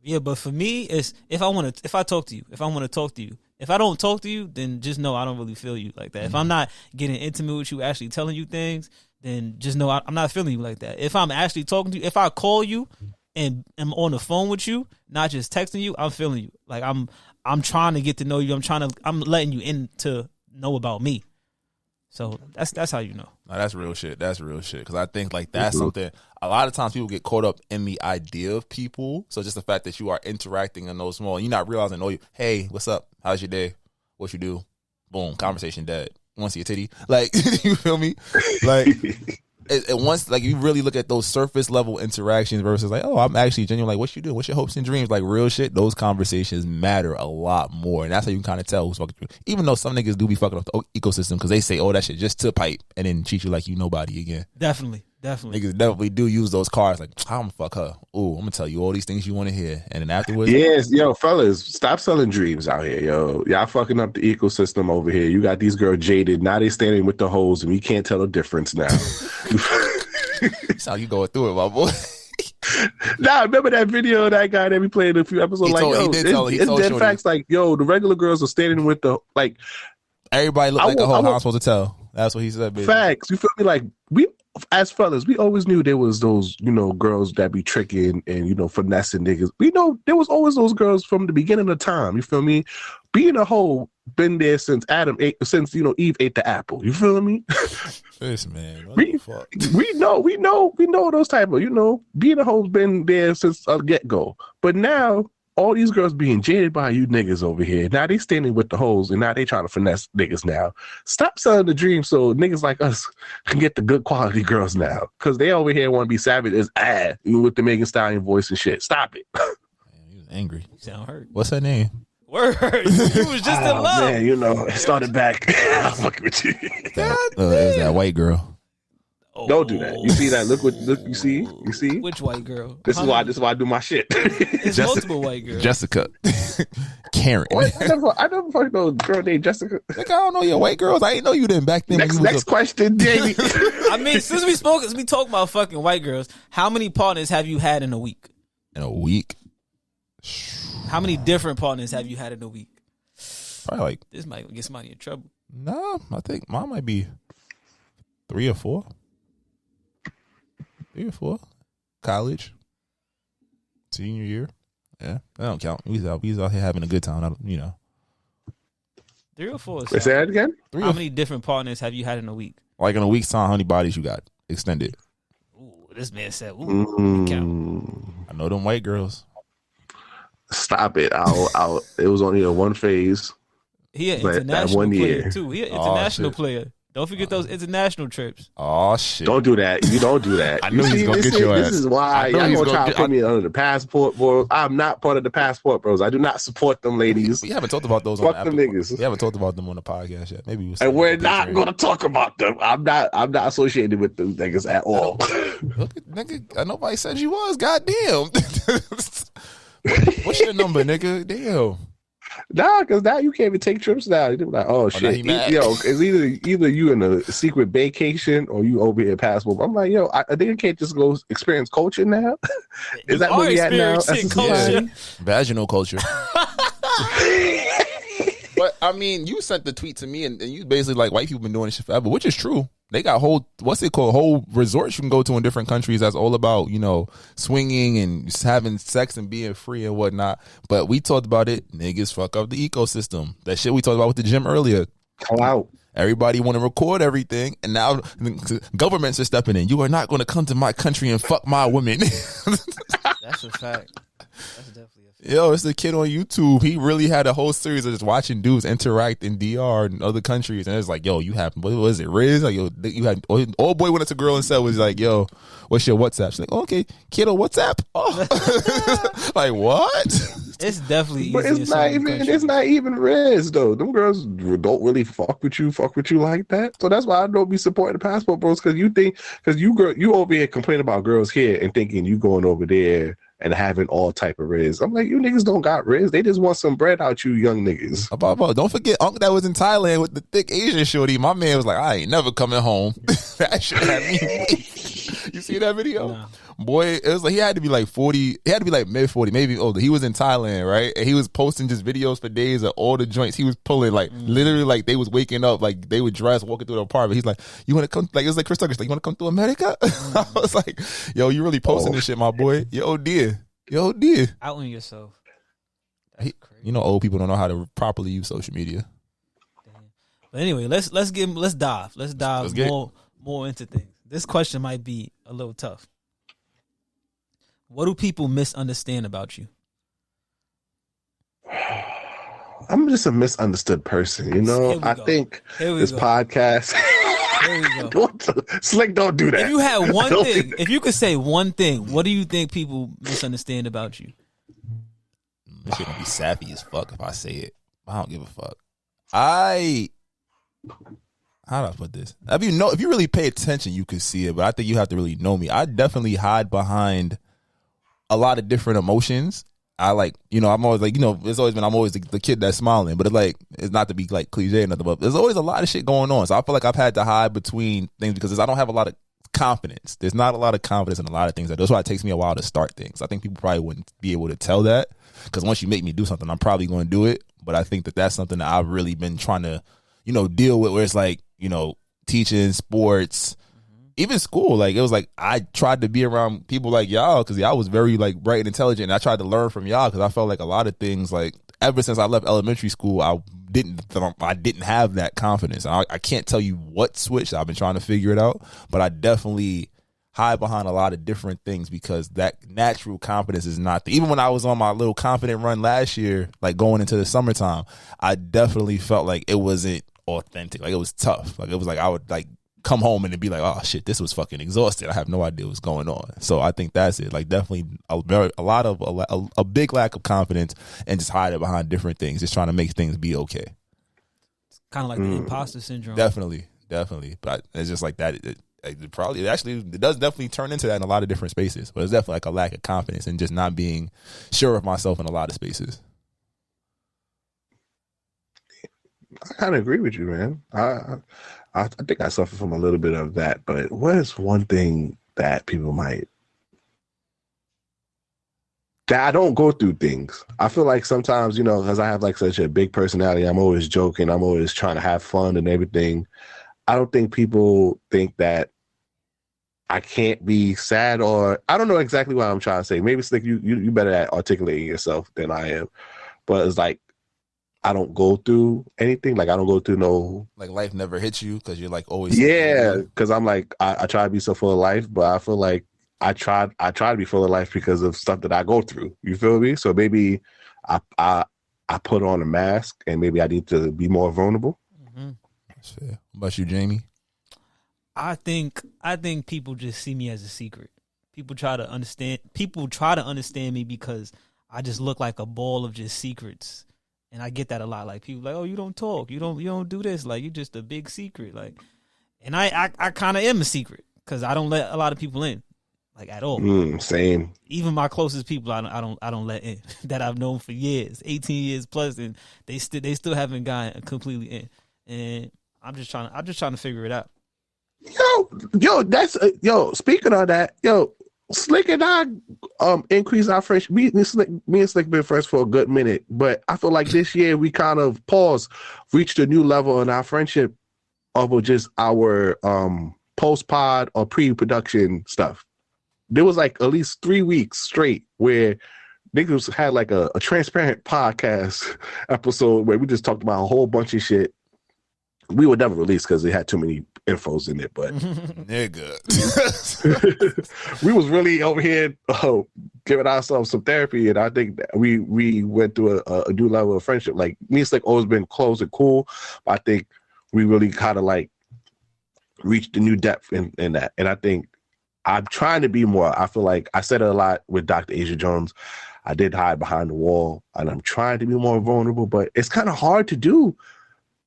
Yeah, but for me, it's if I want to talk to you. If I don't talk to you, then just know I don't really feel you like that. If I'm not getting intimate with you, actually telling you things, then just know I'm not feeling you like that. If I'm actually talking to you, if I call you and I'm on the phone with you, not just texting you, I'm feeling you. Like I'm trying to get to know you. I'm letting you in to know about me. So that's how you know. No, that's real shit. That's real shit. Because I think like that's something. A lot of times people get caught up in the idea of people. So just the fact that you are interacting in those small, you're not realizing. Oh, hey, what's up? How's your day? What you do? Boom, conversation dead. Want to see a titty? Like you feel me? Like once like you really look at those surface level interactions versus like, oh, I'm actually genuine. Like, what you doing? What's your hopes and dreams? Like real shit. Those conversations matter a lot more, and that's how you can kind of tell who's fucking. Even though some niggas do be fucking up the ecosystem because they say, oh, that shit just to pipe, and then treat you like you nobody again. Definitely. Niggas definitely do use those cards. Like, I'm gonna fuck her. Ooh, I'm gonna tell you all these things you want to hear, and then afterwards, yes, yo, fellas, stop selling dreams out here, yo. Y'all fucking up the ecosystem over here. You got these girls jaded. Now they standing with the hoes, and we can't tell the difference now. that's how you going through it, my boy. Nah, remember that video that guy that we played a few episodes it's dead facts. Like, yo, the regular girls are standing with the like. Everybody look like a hoe. How I'm supposed to tell? That's what he said. Baby. Facts. You feel me? Like we, as fellas, we always knew there was those, girls that be tricking and finessing niggas. We know there was always those girls from the beginning of time. You feel me? Being a hoe been there since Eve ate the apple. You feel me? This man, we know those type of being a hoe's been there since get go. But now all these girls being jaded by you niggas over here. Now they standing with the hoes and now they trying to finesse niggas now. Stop selling the dream so niggas like us can get the good quality girls now. Cause they over here want to be savage as with the Megan Stallion voice and shit. Stop it. Man, he was angry. You sound hurt. What's her name? Word. You was just in love. Man, it started back. I'm fucking with you. It was that white girl. Oh. Don't do that. You see that? Look, you see? Which white girl? This is why I do my shit. It's multiple white girls. Jessica. Karen. What? I never fucking know a girl named Jessica. Like, I don't know your white girls. I didn't know you didn't back then. Next question, Jamie. I mean, since we talk about fucking white girls, how many partners have you had in a week? In a week? How many different partners have you had in a week? Probably like... This might get somebody in trouble. No, I think mine might be 3 or 4. 3 or 4. College. Senior year. Yeah, that don't count. We was out here having a good time. 3 or 4. Say that again? How many different partners have you had in a week? Like in a week's time, how many bodies you got extended? Ooh, this man said, count. I know them white girls. Stop it. It was only a one phase. He an international player too. He an international player. Don't forget those international trips. Oh shit! Don't do that. You don't do that. I know he's gonna get your ass. This is why y'all gonna try to put me under the passport, bro. I'm not part of the passport, bros. I do not support them ladies. We haven't talked about those. Fuck them niggas. We haven't talked about them on the podcast yet. Maybe and we're not gonna talk about them. I'm not associated with them niggas at all. Look, nigga, nobody said you was. Goddamn. What's your number, nigga? Damn. Nah, because now you can't even take trips now. You're like, oh shit. It's either you in a secret vacation or you over here passport. I'm like, I think I can't just go experience culture now. Is that what we at now? Culture. Vaginal culture. But I mean, you sent the tweet to me, and you basically like white people been doing this shit forever, which is true. They got whole resorts you can go to in different countries that's all about swinging and having sex and being free and whatnot. But we talked about it. Niggas fuck up the ecosystem. That shit we talked about with the gym earlier. Call out. Everybody want to record everything, and now governments are stepping in. You are not going to come to my country and fuck my women. That's a fact. That's definitely a fact. Yo, it's a kid on YouTube. He really had a whole series of just watching dudes interact in DR and other countries, and it's like, yo, you have what was it, Riz? Like, yo, you had old boy went up to girl and said was like, yo, what's your WhatsApp? She's like, oh, okay, kiddo, WhatsApp. Oh, like what? It's definitely, but it's not even Riz though. Them girls don't really fuck with you like that. So that's why I don't be supporting the passport bros because you over here complaining about girls here and thinking you going over there and having all type of Riz. I'm like, you niggas don't got Riz. They just want some bread out you young niggas. Don't forget Unc that was in Thailand with the thick Asian shorty. My man was like, I ain't never coming home. That shit had me. You see that video? Nah. Boy, it was like he had to be like 40. He had to be like mid 40, maybe older. He was in Thailand, right? And he was posting just videos for days of all the joints he was pulling. Like literally, like they was waking up, like they would dress, walking through the apartment. He's like, "You want to come?" Like it was like Chris Tucker's like, "You want to come through America?" I was like, "Yo, you really posting this shit, my boy? Yo, dear. Out on yourself." Old people don't know how to properly use social media. Damn. But anyway, let's dive more into things. This question might be a little tough. What do people misunderstand about you? I'm just a misunderstood person, I think this podcast There you go. Slick, don't do that. If you had one thing, if you could say one thing, what do you think people misunderstand about you? This shit gonna be sappy as fuck if I say it. I don't give a fuck. How do I put this? If you really pay attention, you could see it, but I think you have to really know me. I definitely hide behind a lot of different emotions. I'm always like, it's always been, I'm always the kid that's smiling, but it's not to be like cliche or nothing, but there's always a lot of shit going on. So I feel like I've had to hide between things because I don't have a lot of confidence. There's not a lot of confidence in a lot of things. That's why it takes me a while to start things. I think people probably wouldn't be able to tell that because once you make me do something, I'm probably going to do it. But I think that's something that I've really been trying to, deal with, where it's like, teaching, sports, even school. Like, it was like I tried to be around people like y'all because y'all was very like bright and intelligent. And I tried to learn from y'all because I felt like a lot of things, like ever since I left elementary school, I didn't have that confidence. I can't tell you what switched. I've been trying to figure it out, but I definitely hide behind a lot of different things because that natural confidence is not there. Even when I was on my little confident run last year, like going into the summertime, I definitely felt like it wasn't authentic. Like, it was tough. Like, it was like I would like come home and it'd be like, oh shit, this was fucking exhausted. I have no idea what's going on. So I think that's it. Like, definitely a big lack of confidence and just hide it behind different things, just trying to make things be okay. It's kind of like the imposter syndrome. Definitely. But it's just like that. It does definitely turn into that in a lot of different spaces. But it's definitely like a lack of confidence and just not being sure of myself in a lot of spaces. I kind of agree with you, man. I think I suffer from a little bit of that. But what is one thing that people might that I don't go through things? I feel like sometimes, because I have like such a big personality, I'm always joking, I'm always trying to have fun and everything. I don't think people think that I can't be sad, or I don't know exactly what I'm trying to say. Maybe it's like you better at articulating yourself than I am. But it's like I don't go through anything. Like, I don't go through no... Like, life never hits you because you're, like, always... Yeah, because I'm, like, I try to be so full of life, but I feel like I try to be full of life because of stuff that I go through. You feel me? So maybe I put on a mask, and maybe I need to be more vulnerable. Mm-hmm. That's fair. What about you, Jamie? I think people just see me as a secret. People try to understand me because I just look like a ball of just secrets. And I get that a lot. Like, people like, oh, you don't talk, you don't do this, like, you just a big secret. Like, and I kind of am a secret because I don't let a lot of people in, like, at all. Same. Even my closest people, I don't let in that I've known for years, 18 years plus, and they still haven't gotten completely in. And I'm just trying to figure it out. Speaking of that, Slick and I increased our friendship. Me and Slick been friends for a good minute, but I feel like this year we kind of reached a new level in our friendship over just our post-pod or pre-production stuff. There was like at least 3 weeks straight where niggas had like a transparent podcast episode where we just talked about a whole bunch of shit. We would never release because it had too many infos in it, but nigga, we was really over here giving ourselves some therapy, and I think that we went through a new level of friendship. Like, me and Slick always been close and cool, but I think we really kind of like reached a new depth in that. And I think I'm trying to be more. I feel like I said it a lot with Dr. Asia Jones. I did hide behind the wall, and I'm trying to be more vulnerable, but it's kind of hard to do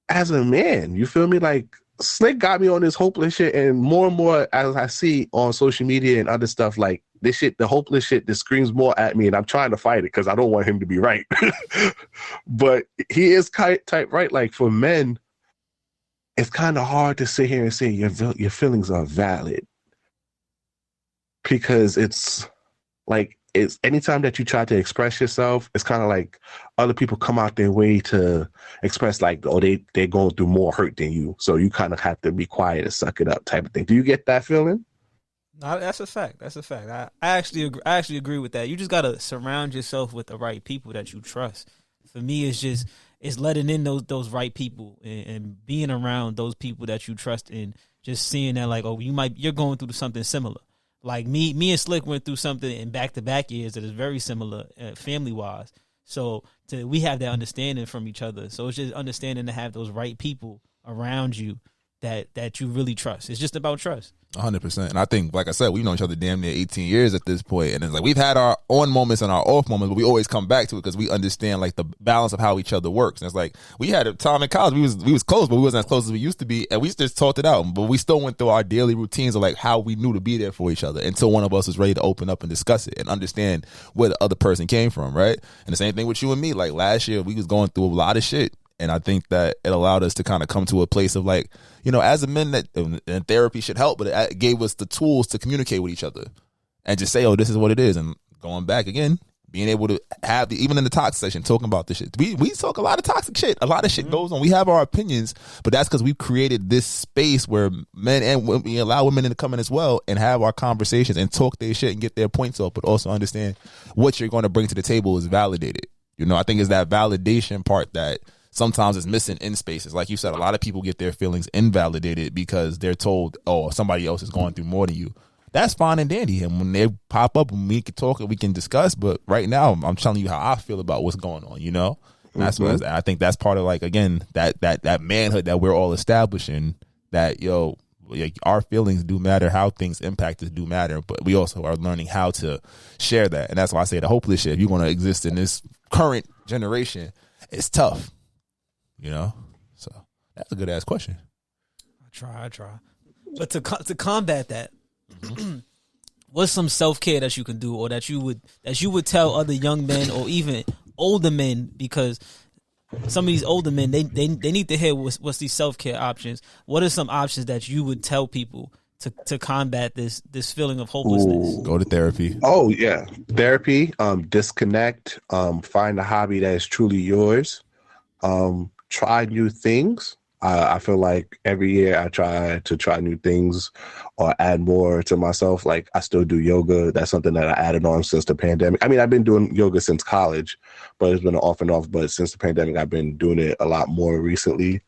as a man. You feel me? Like, Slick got me on this hopeless shit, and more as I see on social media and other stuff, like, this shit, the hopeless shit, that screams more at me, and I'm trying to fight it because I don't want him to be right. But he is type right. Like, for men, it's kind of hard to sit here and say your feelings are valid, because it's like, it's anytime that you try to express yourself, it's kind of like other people come out their way to express, like, oh, they're going through more hurt than you, so you kind of have to be quiet and suck it up type of thing. Do you get that feeling? No, that's a fact. I actually agree with that. You just gotta surround yourself with the right people that you trust. For me, it's letting in those right people and being around those people that you trust, and just seeing that, like, oh, you're going through something similar. Like, me and Slick went through something in back-to-back years that is very similar, family-wise. So we have that understanding from each other. So it's just understanding to have those right people around you that you really trust. It's just about trust. 100%. And I think, like I said, we've known each other damn near 18 years at this point. And it's like we've had our on moments and our off moments, but we always come back to it because we understand like the balance of how each other works. And it's like we had a time in college, we was close, but we wasn't as close as we used to be. And we just talked it out. But we still went through our daily routines of like how we knew to be there for each other until one of us was ready to open up and discuss it and understand where the other person came from, right? And the same thing with you and me. Like last year, we was going through a lot of shit. And I think that it allowed us to kind of come to a place of like, you know, as a men that and therapy should help, but it gave us the tools to communicate with each other and just say, oh, this is what it is. And going back again, being able to have even in the toxic session, talking about this shit. We talk a lot of toxic shit. A lot of shit goes on. We have our opinions, but that's because we've created this space where men and women, we allow women to come in as well and have our conversations and talk their shit and get their points off, but also understand what you're going to bring to the table is validated. You know, I think it's that validation part that sometimes it's missing in spaces. Like you said, a lot of people get their feelings invalidated because they're told, oh, somebody else is going through more than you. That's fine and dandy. And when they pop up and we can talk and we can discuss, but right now I'm telling you how I feel about what's going on, you know? And that's what I think that's part of like, again, that manhood that we're all establishing that, yo, like our feelings do matter, how things impact us do matter, but we also are learning how to share that. And that's why I say the hopeless shit, if you're going to exist in this current generation, it's tough. You know, so that's a good ass question. I try. But to combat that, what's some self-care that you can do, or that you would tell other young men or even older men? Because some of these older men, they need to hear what's these self-care options. What are some options that you would tell people to combat this feeling of hopelessness? Go to therapy. Oh yeah, therapy. Disconnect. Find a hobby that is truly yours. Try new things. I feel like every year I try new things or add more to myself. Like I still do yoga. That's something that I added on since the pandemic. I mean, I've been doing yoga since college, but it's been off and off. But since the pandemic, I've been doing it a lot more recently.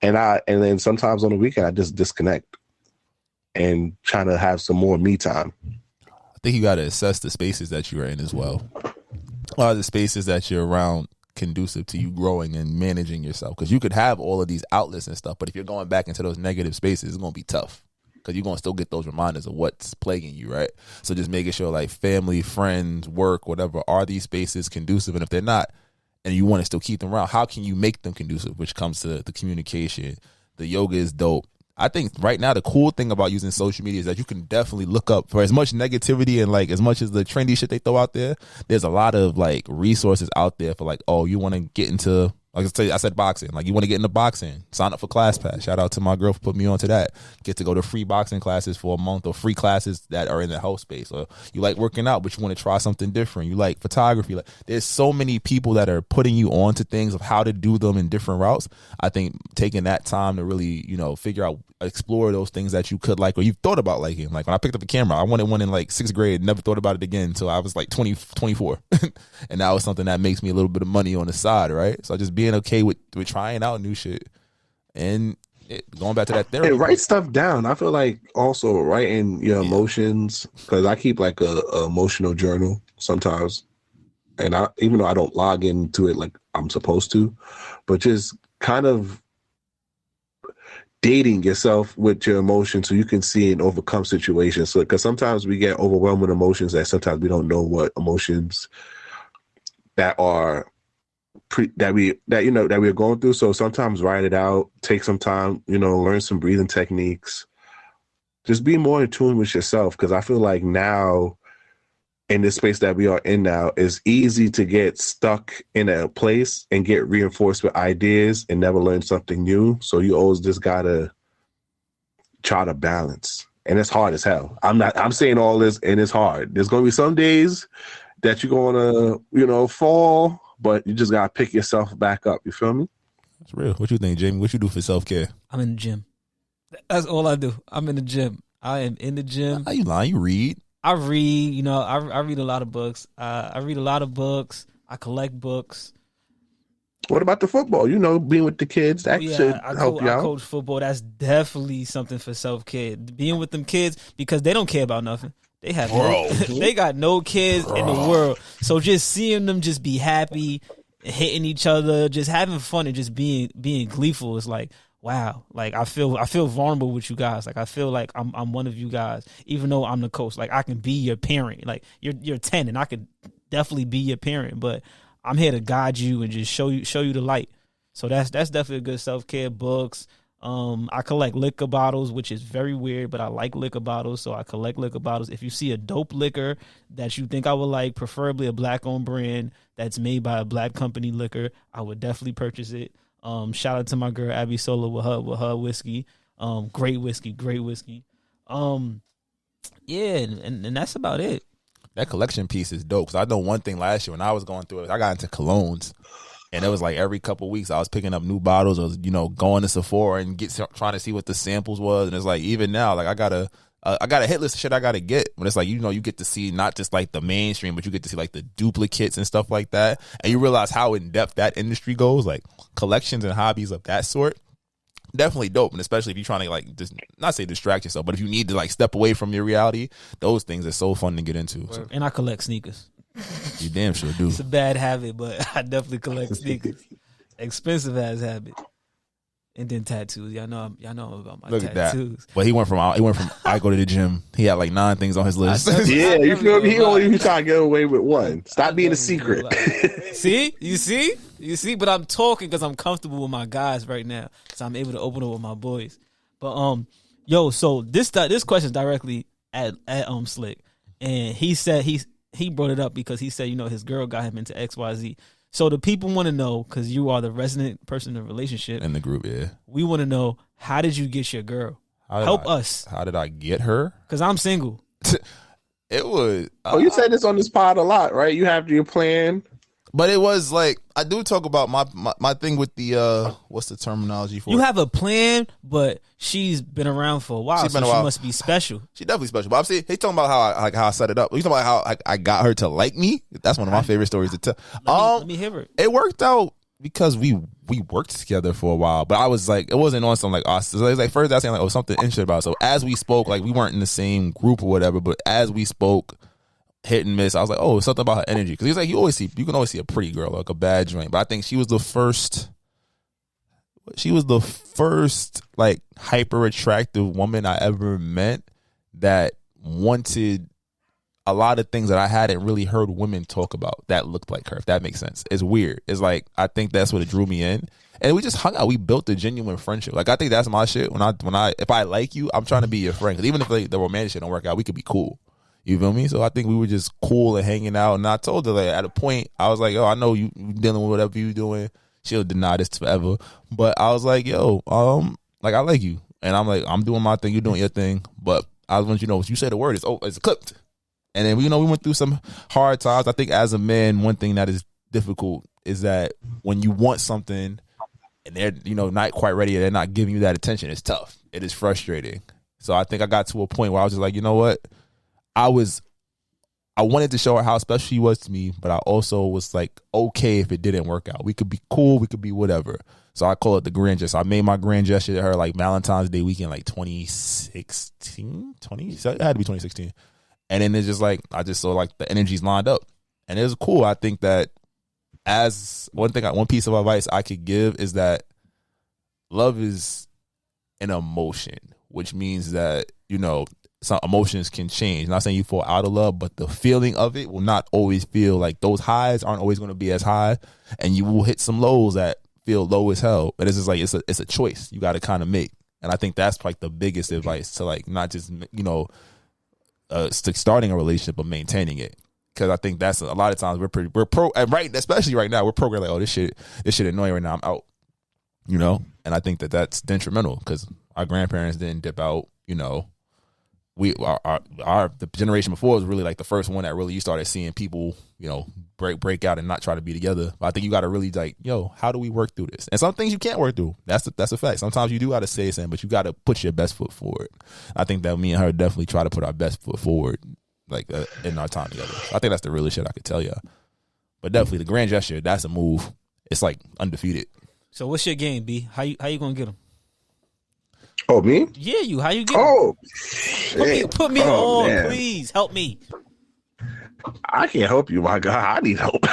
And then sometimes on the weekend, I just disconnect and trying to have some more me time. I think you got to assess the spaces that you're in as well. A lot of the spaces that you're around conducive to you growing and managing yourself, because you could have all of these outlets and stuff, but if you're going back into those negative spaces, it's going to be tough because you're going to still get those reminders of what's plaguing you, right? So just making sure like family, friends, work, whatever, are these spaces conducive? And if they're not, and you want to still keep them around, how can you make them conducive? Which comes to the communication. The yoga is dope. I think right now the cool thing about using social media is that you can definitely look up for as much negativity and like as much as the trendy shit they throw out there. There's a lot of like resources out there for like, oh, you want to get into, like I said boxing. Like you want to get into boxing, sign up for ClassPass. Shout out to my girl for putting me onto that. Get to go to free boxing classes for a month or free classes that are in the health space. Or you like working out, but you want to try something different. You like photography. Like there's so many people that are putting you on to things of how to do them in different routes. I think taking that time to really, you know, figure out, explore those things that you could like or you've thought about liking. Like when I picked up a camera, I wanted one in like 6th grade, never thought about it again until I was like 24. And that was something that makes me a little bit of money on the side, right? So just being okay with trying out new shit and going back to that therapy. And write stuff down. I feel like also writing your emotions, because I keep like a emotional journal sometimes, and even though I don't log into it like I'm supposed to, but just kind of dating yourself with your emotions so you can see and overcome situations. So because sometimes we get overwhelmed with emotions that sometimes we don't know what emotions that are that we're going through. So sometimes write it out, take some time, you know, learn some breathing techniques, just be more in tune with yourself. Because I feel like now in this space that we are in now, it's easy to get stuck in a place and get reinforced with ideas and never learn something new. So you always just gotta try to balance. And it's hard as hell. I'm saying all this and it's hard. There's gonna be some days that you're gonna, you know, fall, but you just gotta pick yourself back up. You feel me? That's real. What you think, Jamie? What you do for self-care? I'm in the gym. That's all I do. I'm in the gym. I am in the gym. How you lying? You read? I read, you know, I read a lot of books. I read a lot of books. I collect books. What about the football? You know, being with the kids, that should help you out. I coach football. That's definitely something for self-care. Being with them kids, because they don't care about nothing. They have they got no kids in the world. So just seeing them just be happy, hitting each other, just having fun and just being gleeful is like wow, like I feel vulnerable with you guys. Like I feel like I'm one of you guys, even though I'm the coach. Like I can be your parent. Like you're 10, and I could definitely be your parent, but I'm here to guide you and just show you the light. So that's definitely a good self-care. Books. I collect liquor bottles, which is very weird, but I like liquor bottles, so I collect liquor bottles. If you see a dope liquor that you think I would like, preferably a black-owned brand that's made by a black company liquor, I would definitely purchase it. Shout out to my girl Abby Sola with her whiskey. Great whiskey. Yeah, and that's about it. That collection piece is dope, because I know one thing last year when I was going through it, I got into colognes. And it was like every couple of weeks I was picking up new bottles, or going to Sephora and trying to see what the samples was. And it's like even now, like I got a hit list of shit I gotta get. But it's like you get to see not just like the mainstream, but you get to see like the duplicates and stuff like that. And you realize how in depth that industry goes. Like collections and hobbies of that sort, definitely dope. And especially if you're trying to like just not say distract yourself, but if you need to like step away from your reality, those things are so fun to get into. So. And I collect sneakers. You damn sure do. It's a bad habit, but I definitely collect sneakers. Expensive ass habit. And then tattoos. Y'all know about my Look tattoos. at that. But he went from I go to the gym. He had like 9 things on his list. Yeah, you feel me? He only trying to get away with one. Stop being a secret. See? You see? But I'm talking because I'm comfortable with my guys right now. So I'm able to open up with my boys. But so this question is directly at Slick. And he said he brought it up because he said, his girl got him into XYZ. So the people want to know, because you are the resident person in the relationship. In the group, yeah. We want to know, how did you get your girl? Help us. How did I get her? Because I'm single. It was... you said this on this pod a lot, right? You have your plan. But it was like, I do talk about my thing with the, what's the terminology for it? You have a plan, but she's been around for a while, she must be special. She's definitely special. But I'm saying, he's talking about how I set it up. He's talking about how I got her to like me. That's one of my favorite stories to tell. Let me hear it. It worked out because we worked together for a while. But I was like, it wasn't on some like, it was like first I was saying like, something interesting about it. So as we spoke, like we weren't in the same group or whatever, but as we spoke, hit and miss, I was like, something about her energy. Because he's like, you can always see a pretty girl, like a bad joint. But I think she was the first like hyper attractive woman I ever met that wanted a lot of things that I hadn't really heard women talk about that looked like her, if that makes sense. It's weird. It's like, I think that's what it drew me in. And we just hung out. We built a genuine friendship. Like, I think that's my shit. If I like you, I'm trying to be your friend. Because even if the romantic shit don't work out, we could be cool. You feel me? So I think we were just cool and hanging out. And I told her, like, at a point, I was like, I know you dealing with whatever you doing. She'll deny this forever. But I was like, like, I like you. And I'm like, I'm doing my thing, you're doing your thing. But I want you to know, you say the word, it's clipped. And then, we went through some hard times. I think as a man, one thing that is difficult is that when you want something and they're, not quite ready, they're not giving you that attention, it's tough. It is frustrating. So I think I got to a point where I was just like, you know what? I wanted to show her how special she was to me, but I also was like, okay if it didn't work out. We could be cool, we could be whatever. So I call it the grand gesture. I made my grand gesture to her like Valentine's Day weekend, like 2016, it had to be 2016. And then it's just like, I just saw like the energies lined up. And it was cool. I think that one piece of advice I could give is that love is an emotion, which means that, some emotions can change. Not saying you fall out of love, but the feeling of it will not always feel like those highs aren't always going to be as high, and you will hit some lows that feel low as hell. But it's just like it's a choice you got to kind of make, and I think that's like the biggest advice to like not just starting a relationship but maintaining it. Because I think that's a lot of times we're pro, and right, especially right now, we're programmed like, this shit annoying right now, I'm out, and I think that's detrimental because our grandparents didn't dip out, the generation before was really like the first one that really you started seeing people, break out and not try to be together. But I think you got to really like, how do we work through this? And some things you can't work through. That's a fact. Sometimes you do got to say something, but you got to put your best foot forward. I think that me and her definitely try to put our best foot forward, like in our time together. I think that's the realest shit I could tell y'all. But definitely the grand gesture, that's a move. It's like undefeated. So what's your game, B? How you gonna get him? Oh, me? Yeah, you. How you get him? Oh, shit. Put me on, man. please. Help me. I can't help you, my God. I need help.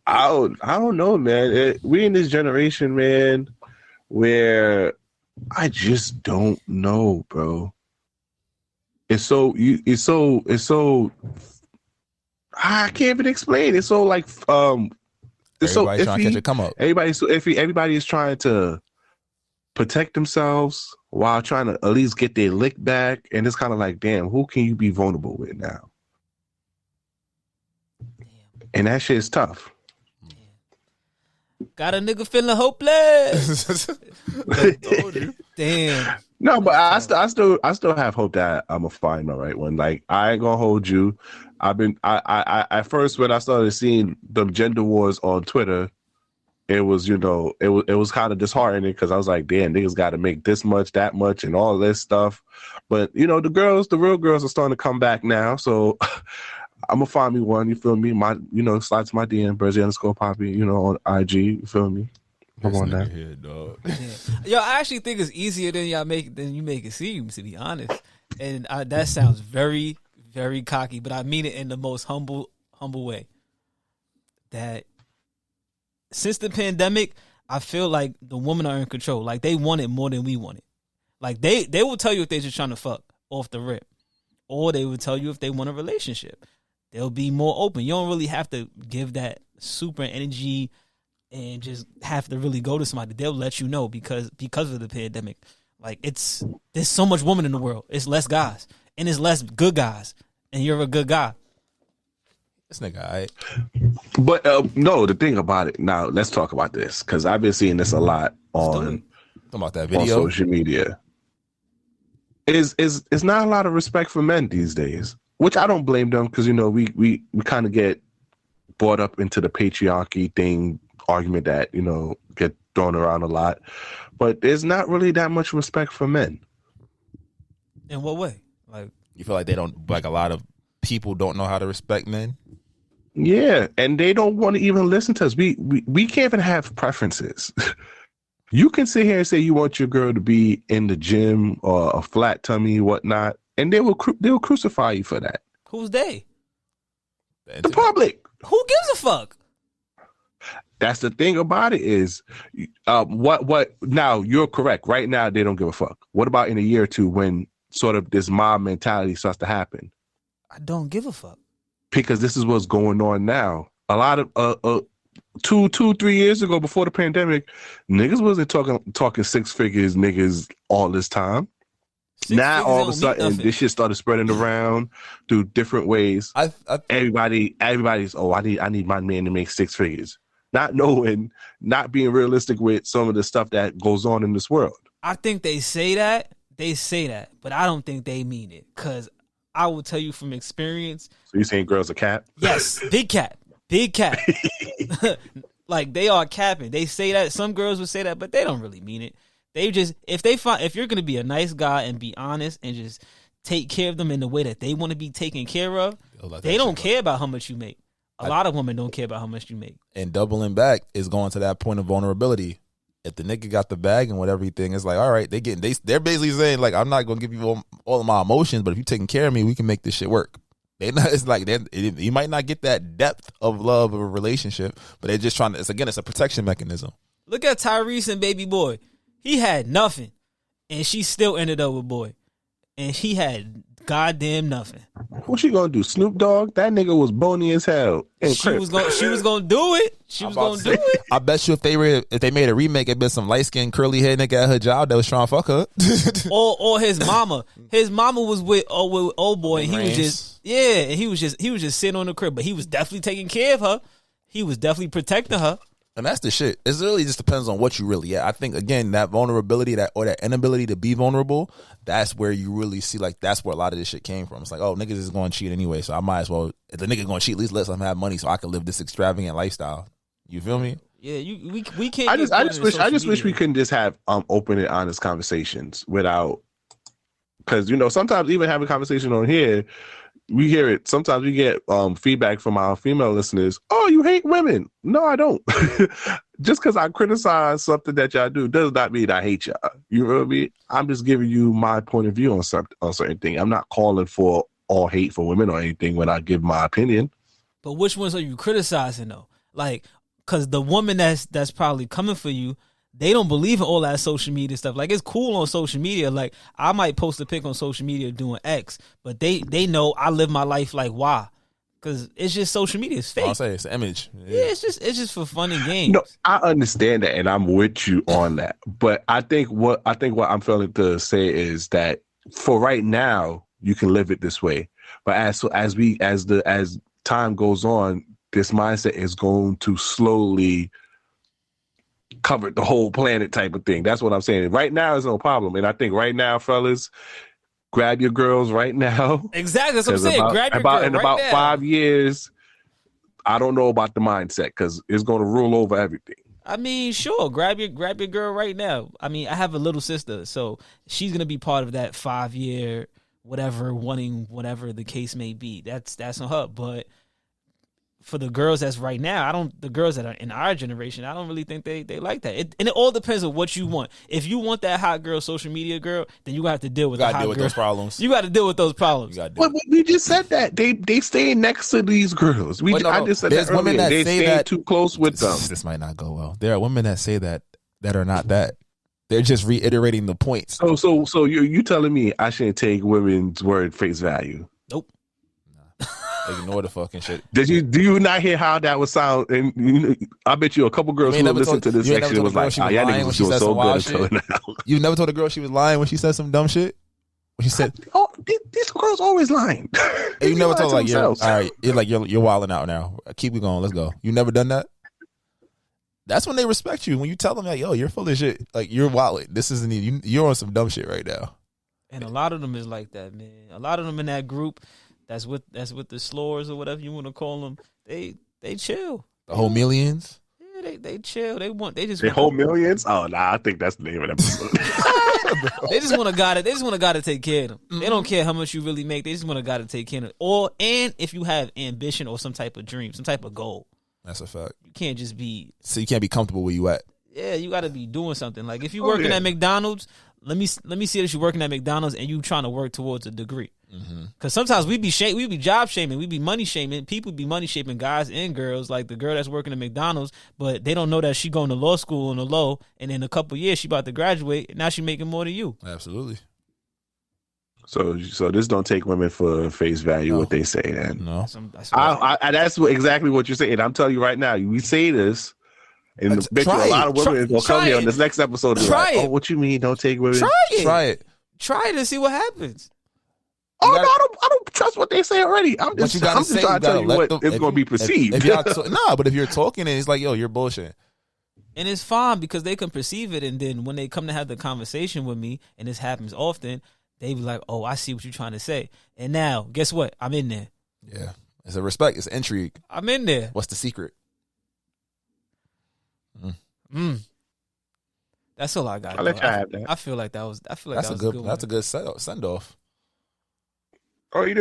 I don't know, man. We in this generation, man. where I just don't know, bro. It's so I can't even explain. It's so like it's so Everybody's trying to catch iffy. a come up. Everybody's so iffy. Everybody is trying to protect themselves while trying to at least get their lick back. And it's kind of like, damn, who can you be vulnerable with now? And that shit is tough. Got a nigga feeling hopeless. Damn. No, but I still have hope that I'm gonna find the right one. Like, I ain't gonna hold you. I at first, when I started seeing the gender wars on Twitter, it was, it was kind of disheartening, because I was like, damn, niggas got to make this much, that much, and all this stuff. But the real girls are starting to come back now. So I'm gonna find me one. You feel me? Slide to my DM, Brezzy_Poppy, on IG. You feel me? Come on now. Here, dog. Yo, I actually think it's easier than you make it seem, to be honest. And that sounds very, very cocky, but I mean it in the most humble way. That since the pandemic, I feel like the women are in control. Like, they want it more than we want it. Like, they will tell you if they're just trying to fuck off the rip, or they will tell you if they want a relationship. They'll be more open. You don't really have to give that super energy and just have to really go to somebody. They'll let you know because of the pandemic. Like, there's so much women in the world. It's less guys, and it's less good guys, and you're a good guy. This nigga, all right. But no, the thing about it, now let's talk about this, because I've been seeing this a lot on about that video on social media. Is not a lot of respect for men these days, which I don't blame them, because we kind of get brought up into the patriarchy thing argument that get thrown around a lot, but there's not really that much respect for men. In what way? Like, you feel like they don't, like, a lot of people don't know how to respect men? Yeah, and they don't want to even listen to us. We can't even have preferences. You can sit here and say you want your girl to be in the gym or a flat tummy, whatnot, and they will crucify you for that. Who's they? The public. Who gives a fuck? That's the thing about it is, what? Now, you're correct. Right now, they don't give a fuck. What about in a year or two, when sort of this mob mentality starts to happen? I don't give a fuck. Because this is what's going on now. A lot of 3 years ago, before the pandemic, niggas wasn't talking six figures, niggas, all this time. Now all of a sudden, this shit started spreading around through different ways. Everybody's, I need my man to make six figures. Not knowing, not being realistic with some of the stuff that goes on in this world. I think they say that, but I don't think they mean it, because I will tell you from experience. So you saying girls are cap? Yes, big cap. Like, they are capping. They say that. Some girls would say that, but they don't really mean it. They just, if you're gonna be a nice guy and be honest and just take care of them in the way that they want to be taken care of, they don't care about how much you make. A lot of women don't care about how much you make. And doubling back is going to that point of vulnerability. If the nigga got the bag and everything, it's like, all right, they're basically saying, like, I'm not gonna give you all of my emotions, but if you taking care of me, we can make this shit work. It's like you might not get that depth of love of a relationship, but they're just trying to. It's a protection mechanism. Look at Tyrese and Baby Boy. He had nothing, and she still ended up with Boy, and he had goddamn nothing. What she gonna do? Snoop Dogg? That nigga was bony as hell. She was gonna do it. She was gonna do it. I bet you if they made a remake, it'd been some light skinned curly hair nigga at her job that was trying to fuck her. or his mama. His mama was with old boy, and he was just sitting on the crib, but he was definitely taking care of her. He was definitely protecting her. And that's the shit. It really just depends on what you really at. I think, again, that vulnerability, that inability to be vulnerable, that's where you really see, like, that's where a lot of this shit came from. It's like, oh, niggas is going to cheat anyway, so I might as well, if the nigga going to cheat, at least let them have money so I can live this extravagant lifestyle. You feel me? Yeah, we can't. I just wish we couldn't just have open and honest conversations without, because sometimes even having a conversation on here, we hear it. Sometimes we get feedback from our female listeners. Oh, you hate women? No, I don't. Just because I criticize something that y'all do does not mean I hate y'all. You know what I mean? I'm just giving you my point of view on certain thing. I'm not calling for all hate for women or anything when I give my opinion. But which ones are you criticizing though? Like, because the woman that's probably coming for you, they don't believe in all that social media stuff. Like, it's cool on social media. Like, I might post a pic on social media doing X, but they know I live my life like Y. Because it's just social media. It's fake. I'll say it's an image. Yeah, it's just for fun and games. No, I understand that, and I'm with you on that. But I think what I'm feeling to say is that for right now, you can live it this way. But as time goes on, this mindset is going to slowly cover the whole planet, type of thing. That's what I'm saying. Right now is no problem, and I think right now, fellas, grab your girls right now. Exactly. That's what I'm saying. Grab your girl in right about now. 5 years, I don't know about the mindset because it's going to rule over everything. I mean, sure. Grab your girl right now. I mean, I have a little sister, so she's gonna be part of that 5 year whatever, wanting whatever the case may be. That's on her. But for the girls that's right now, the girls that are in our generation, I don't really think they like that. And it all depends on what you want. If you want that hot girl, social media girl, then you have to deal with those problems. You got to deal with those problems. But we just said that they stay next to these girls. I just said that earlier. They stay too close with them. This might not go well. There are women that say that are not that. They're just reiterating the points. So you telling me I shouldn't take women's word face value? Nope. Ignore the fucking shit. Do you not hear how that would sound? And I bet you a couple girls who listen to this section was like, "Oh, y'all niggas was doing so good until now." You never told a girl she was lying when she said some dumb shit. When she said, "Oh, these girls always lying." You never told like, "You're all right." You're wilding out now. Keep it going. Let's go. You never done that. That's when they respect you. When you tell them like, "Yo, you're full of shit. Like you're wilding. This isn't you. You're on some dumb shit right now." And a lot of them is like that, man. A lot of them in that group. That's with the slores or whatever you want to call them. They chill. The Hoe-Meleons? Yeah, they chill. They just Hoe-Meleons? Oh nah, I think that's the name of that episode. They just want a guy to take care of them. Mm-hmm. They don't care how much you really make. They just want a guy to take care of them. And if you have ambition or some type of dream, some type of goal. That's a fact. You can't just be. So you can't be comfortable where you at. Yeah, you got to be doing something. Like if you're working at McDonald's, let me see that you're working at McDonald's and you trying to work towards a degree. Because sometimes we be job shaming, we be money shaming. People be money shaming guys and girls, like the girl that's working at McDonald's, but they don't know that she going to law school on the low, and in a couple of years she about to graduate, and now she making more than you. Absolutely. So this don't take women for face value what they say. Then no, that's exactly what you're saying. I'm telling you right now. We say this. And a lot of women will come here on this next episode and be like, "Oh, what you mean? Don't take women? Try it and see what happens." No, I don't trust what they say already. I'm just trying to tell you what it's going to be perceived. But if you're talking and it's like, "Yo, you're bullshit," and it's fine because they can perceive it, and then when they come to have the conversation with me, and this happens often, they be like, "Oh, I see what you're trying to say." And now, guess what? I'm in there. Yeah, it's a respect. It's intrigue. I'm in there. What's the secret? That's all I got. I'll let you have that. I feel like that was a good send off. Oh, we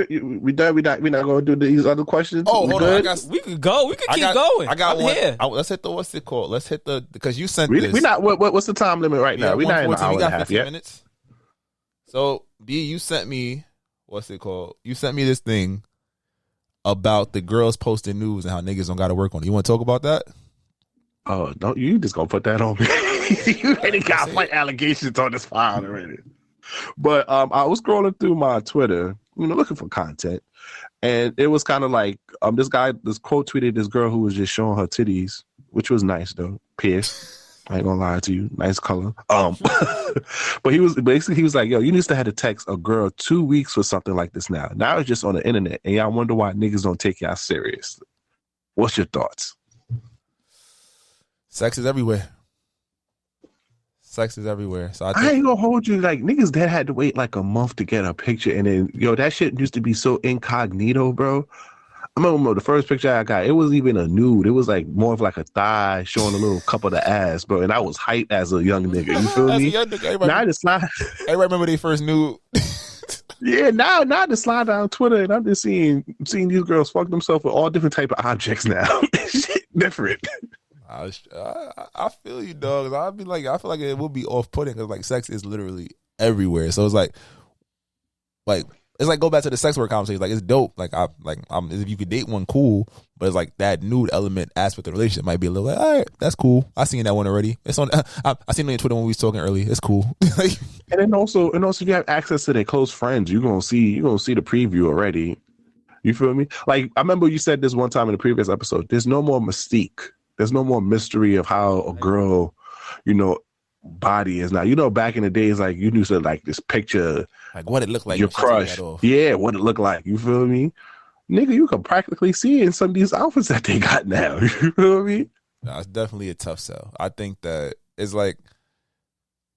done? We not going to do these other questions? Oh, hold on. We could go. We could keep going. I got one. Here. Let's hit the what's it called? Let's hit the because you sent this. We not. What's the time limit right now? We're not in an hour and a half yet. Minutes. So B, you sent me what's it called? You sent me this thing about the girls posting news and how niggas don't got to work on it. You want to talk about that? Oh, don't you just gonna put that on me? You already got my allegations on this file already. But I was scrolling through my Twitter, looking for content, and it was kind of like this quote tweeted this girl who was just showing her titties, which was nice though. Pierce, I ain't gonna lie to you, nice color. But he was like, "Yo, you used to have to text a girl 2 weeks for something like this. Now it's just on the internet, and y'all wonder why niggas don't take y'all seriously. What's your thoughts?" Sex is everywhere. So I ain't gonna hold you. Like niggas that had to wait like a month to get a picture, and then that shit used to be so incognito, bro. I remember the first picture I got. It wasn't even a nude. It was like more of like a thigh showing a little cup of the ass, bro. And I was hyped as a young nigga. You feel me? Now I just slide. Everybody remember their first nude. Yeah, now I just slide down Twitter and I'm just seeing these girls fuck themselves with all different type of objects now. Shit different. I feel you, dog. I feel like it would be off-putting because like sex is literally everywhere. So it's like it's like go back to the sex work conversation. Like it's dope. Like if you could date one, cool. But it's like that nude element aspect of the relationship might be a little like, all right, that's cool. I seen that one already. It's on. I seen it on Twitter when we was talking earlier. It's cool. Like, and then also, if you have access to their close friends, you're gonna see the preview already. You feel me? Like I remember you said this one time in the previous episode. There's no more mystique. There's no more mystery of how a girl, body is now. Back in the days, like you used to like this picture, like what it looked like your crush. Yeah, what it looked like. You feel me? Nigga, you can practically see in some of these outfits that they got now. You feel me? No, it's definitely a tough sell. I think that it's like,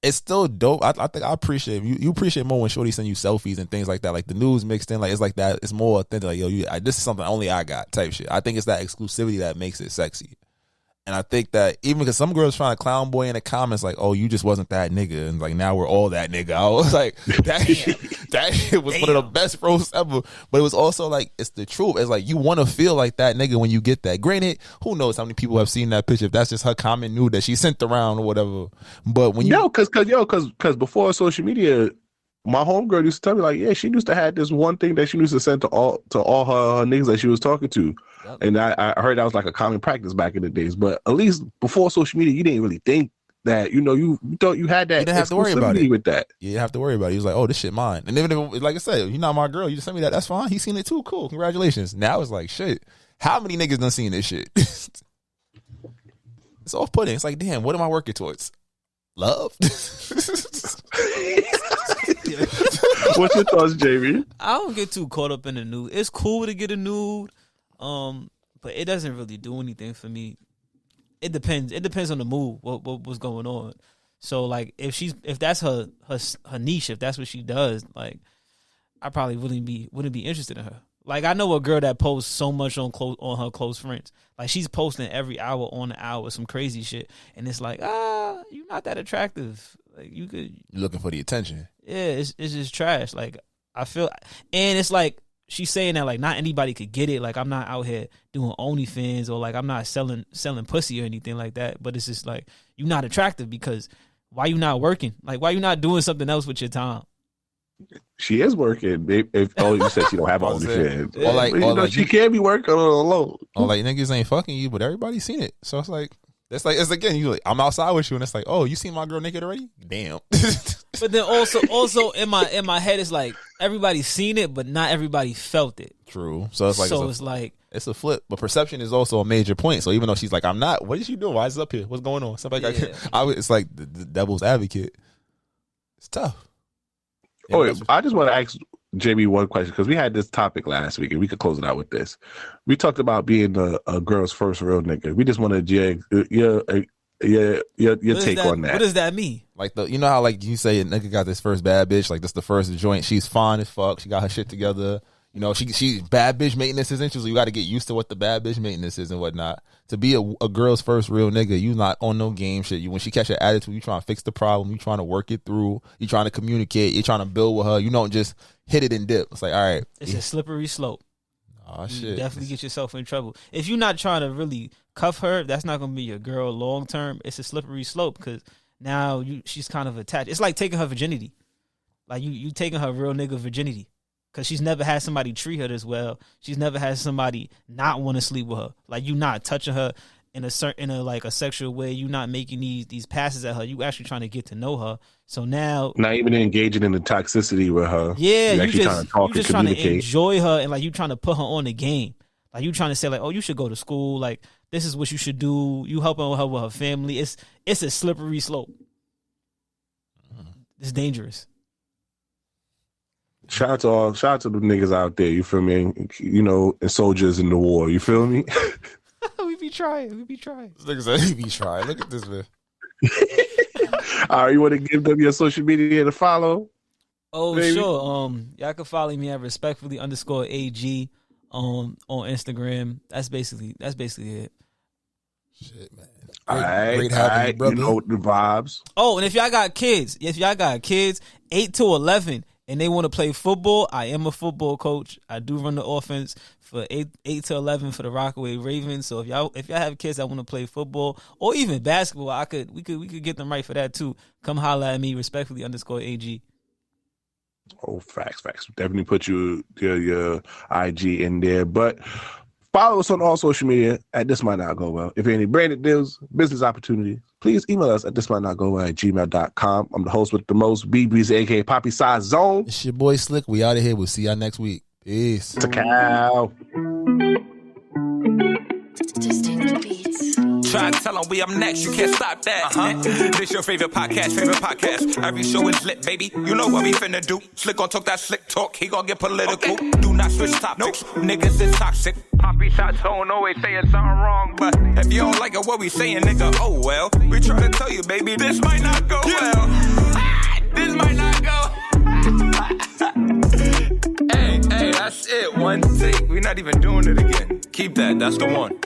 it's still dope. I think I appreciate you appreciate more when shorty send you selfies and things like that, like the news mixed in. Like it's like that. It's more authentic. Like this is something only I got type shit. I think it's that exclusivity that makes it sexy. And I think that even because some girls trying to clown boy in the comments like, oh, you just wasn't that nigga, and like now we're all that nigga. I was like, that shit was one of the best roasts ever. But it was also like, it's the truth. It's like you want to feel like that nigga when you get that. Granted, who knows how many people have seen that picture? If that's just her comment nude that she sent around or whatever. But when you because before social media, my homegirl used to tell me like, yeah, she used to have this one thing that she used to send to all her niggas that she was talking to. Yep. And I heard that was like a common practice back in the days. But at least before social media, you didn't really think that, you thought you had that. You didn't have to worry about it with that. You didn't have to worry about it. He was like, oh, this shit mine. And even if, like I said, you're not my girl, you just sent me that, that's fine. He's seen it too. Cool. Congratulations. Now it's like, shit. How many niggas done seen this shit? It's off-putting. It's like, damn, what am I working towards? Love? What's your thoughts, Jamie? I don't get too caught up in the nude. It's cool to get a nude, but it doesn't really do anything for me. It depends. It depends on the mood. What's going on? So like, if that's her niche, if that's what she does, like, I probably wouldn't be interested in her. Like, I know a girl that posts so much on her close friends. Like, she's posting every hour on the hour some crazy shit, and it's like, you're not that attractive. Like, you're looking for the attention. Yeah, it's just trash. Like, I feel, and it's like she's saying that like not anybody could get it. Like, I'm not out here doing OnlyFans, or like I'm not selling pussy or anything like that. But it's just like, you're not attractive because why you not working? Like, why you not doing something else with your time? She is working. If you said she don't have OnlyFans, or like she can be working alone. Or like niggas ain't fucking you, but everybody's seen it. So it's again, you like, I'm outside with you, and it's like, oh, you seen my girl naked already? Damn. But then also in my head, it's like everybody's seen it, but not everybody felt it. True. So it's like it's a flip. But perception is also a major point. So even though she's like, I'm not, what is she doing? Why is it up here? What's going on? Somebody it's like the devil's advocate. It's tough. I just want to ask Jamie one question, because we had this topic last week and we could close it out with this. We talked about being a girl's first real nigga. We just want to your take on that. What does that mean? Like you know how like you say a nigga got this first bad bitch, like this the first joint. She's fine as fuck. She got her shit together. You know, she bad bitch maintenance is interesting. You got to get used to what the bad bitch maintenance is and whatnot. To be a girl's first real nigga, you not on no game shit. When she catch your attitude, you trying to fix the problem. You trying to work it through. You trying to communicate. You trying to build with her. You don't just hit it and dip. It's like, all right. It's a slippery slope. Oh, shit. You definitely get yourself in trouble. If you're not trying to really cuff her, that's not going to be your girl long term. It's a slippery slope because now she's kind of attached. It's like taking her virginity. Like you taking her real nigga virginity. Because she's never had somebody treat her this well. She's never had somebody not want to sleep with her. Like, you not touching her in a sexual way. You not making these passes at her. You actually trying to get to know her. So now, not even engaging in the toxicity with her. Yeah, you actually trying to talk and trying communicate. To enjoy her, and like you trying to put her on the game. Like, you trying to say like, oh, you should go to school. Like, this is what you should do. You helping her with her family. It's a slippery slope. It's dangerous. Shout out to the niggas out there, you feel me? You know, and soldiers in the war, you feel me? We be trying. This nigga said he be trying. Look at this, man. All right, you want to give them your social media to follow? Oh, baby? Sure. Y'all can follow me at respectfully_AG on Instagram. That's basically it. Shit, man. Great having you, brother. You know the vibes. Oh, and if y'all got kids, 8 to 11, and they want to play football, I am a football coach. I do run the offense for 8 to 11 for the Rockaway Ravens. So if y'all have kids that want to play football or even basketball, we could get them right for that too. Come holla at me, respectfully_AG. Oh, facts. Definitely put your IG in there. But follow us on all social media at This Might Not Go Well. If you have any branded deals, business opportunities, please email us at thismightnotgowell@gmail.com. I'm the host with the most, Brezzy, aka Poppy Size Zone. It's your boy Slick. We out of here. We'll see y'all next week. Peace. It's a cow. Just take the beats. Try to tell them we up next, you can't stop that. This your favorite podcast. Every show is lit, baby. You know what we finna do. Slick gon' talk that slick talk, he gon' get political. Do not switch topics, niggas is toxic. Poppy shots don't always saying something wrong, but if you don't like it, what we saying, nigga, oh well. We try to tell you, baby, this might not go well. This might not go. Hey, that's it. One take. We're not even doing it again. Keep that. That's the one.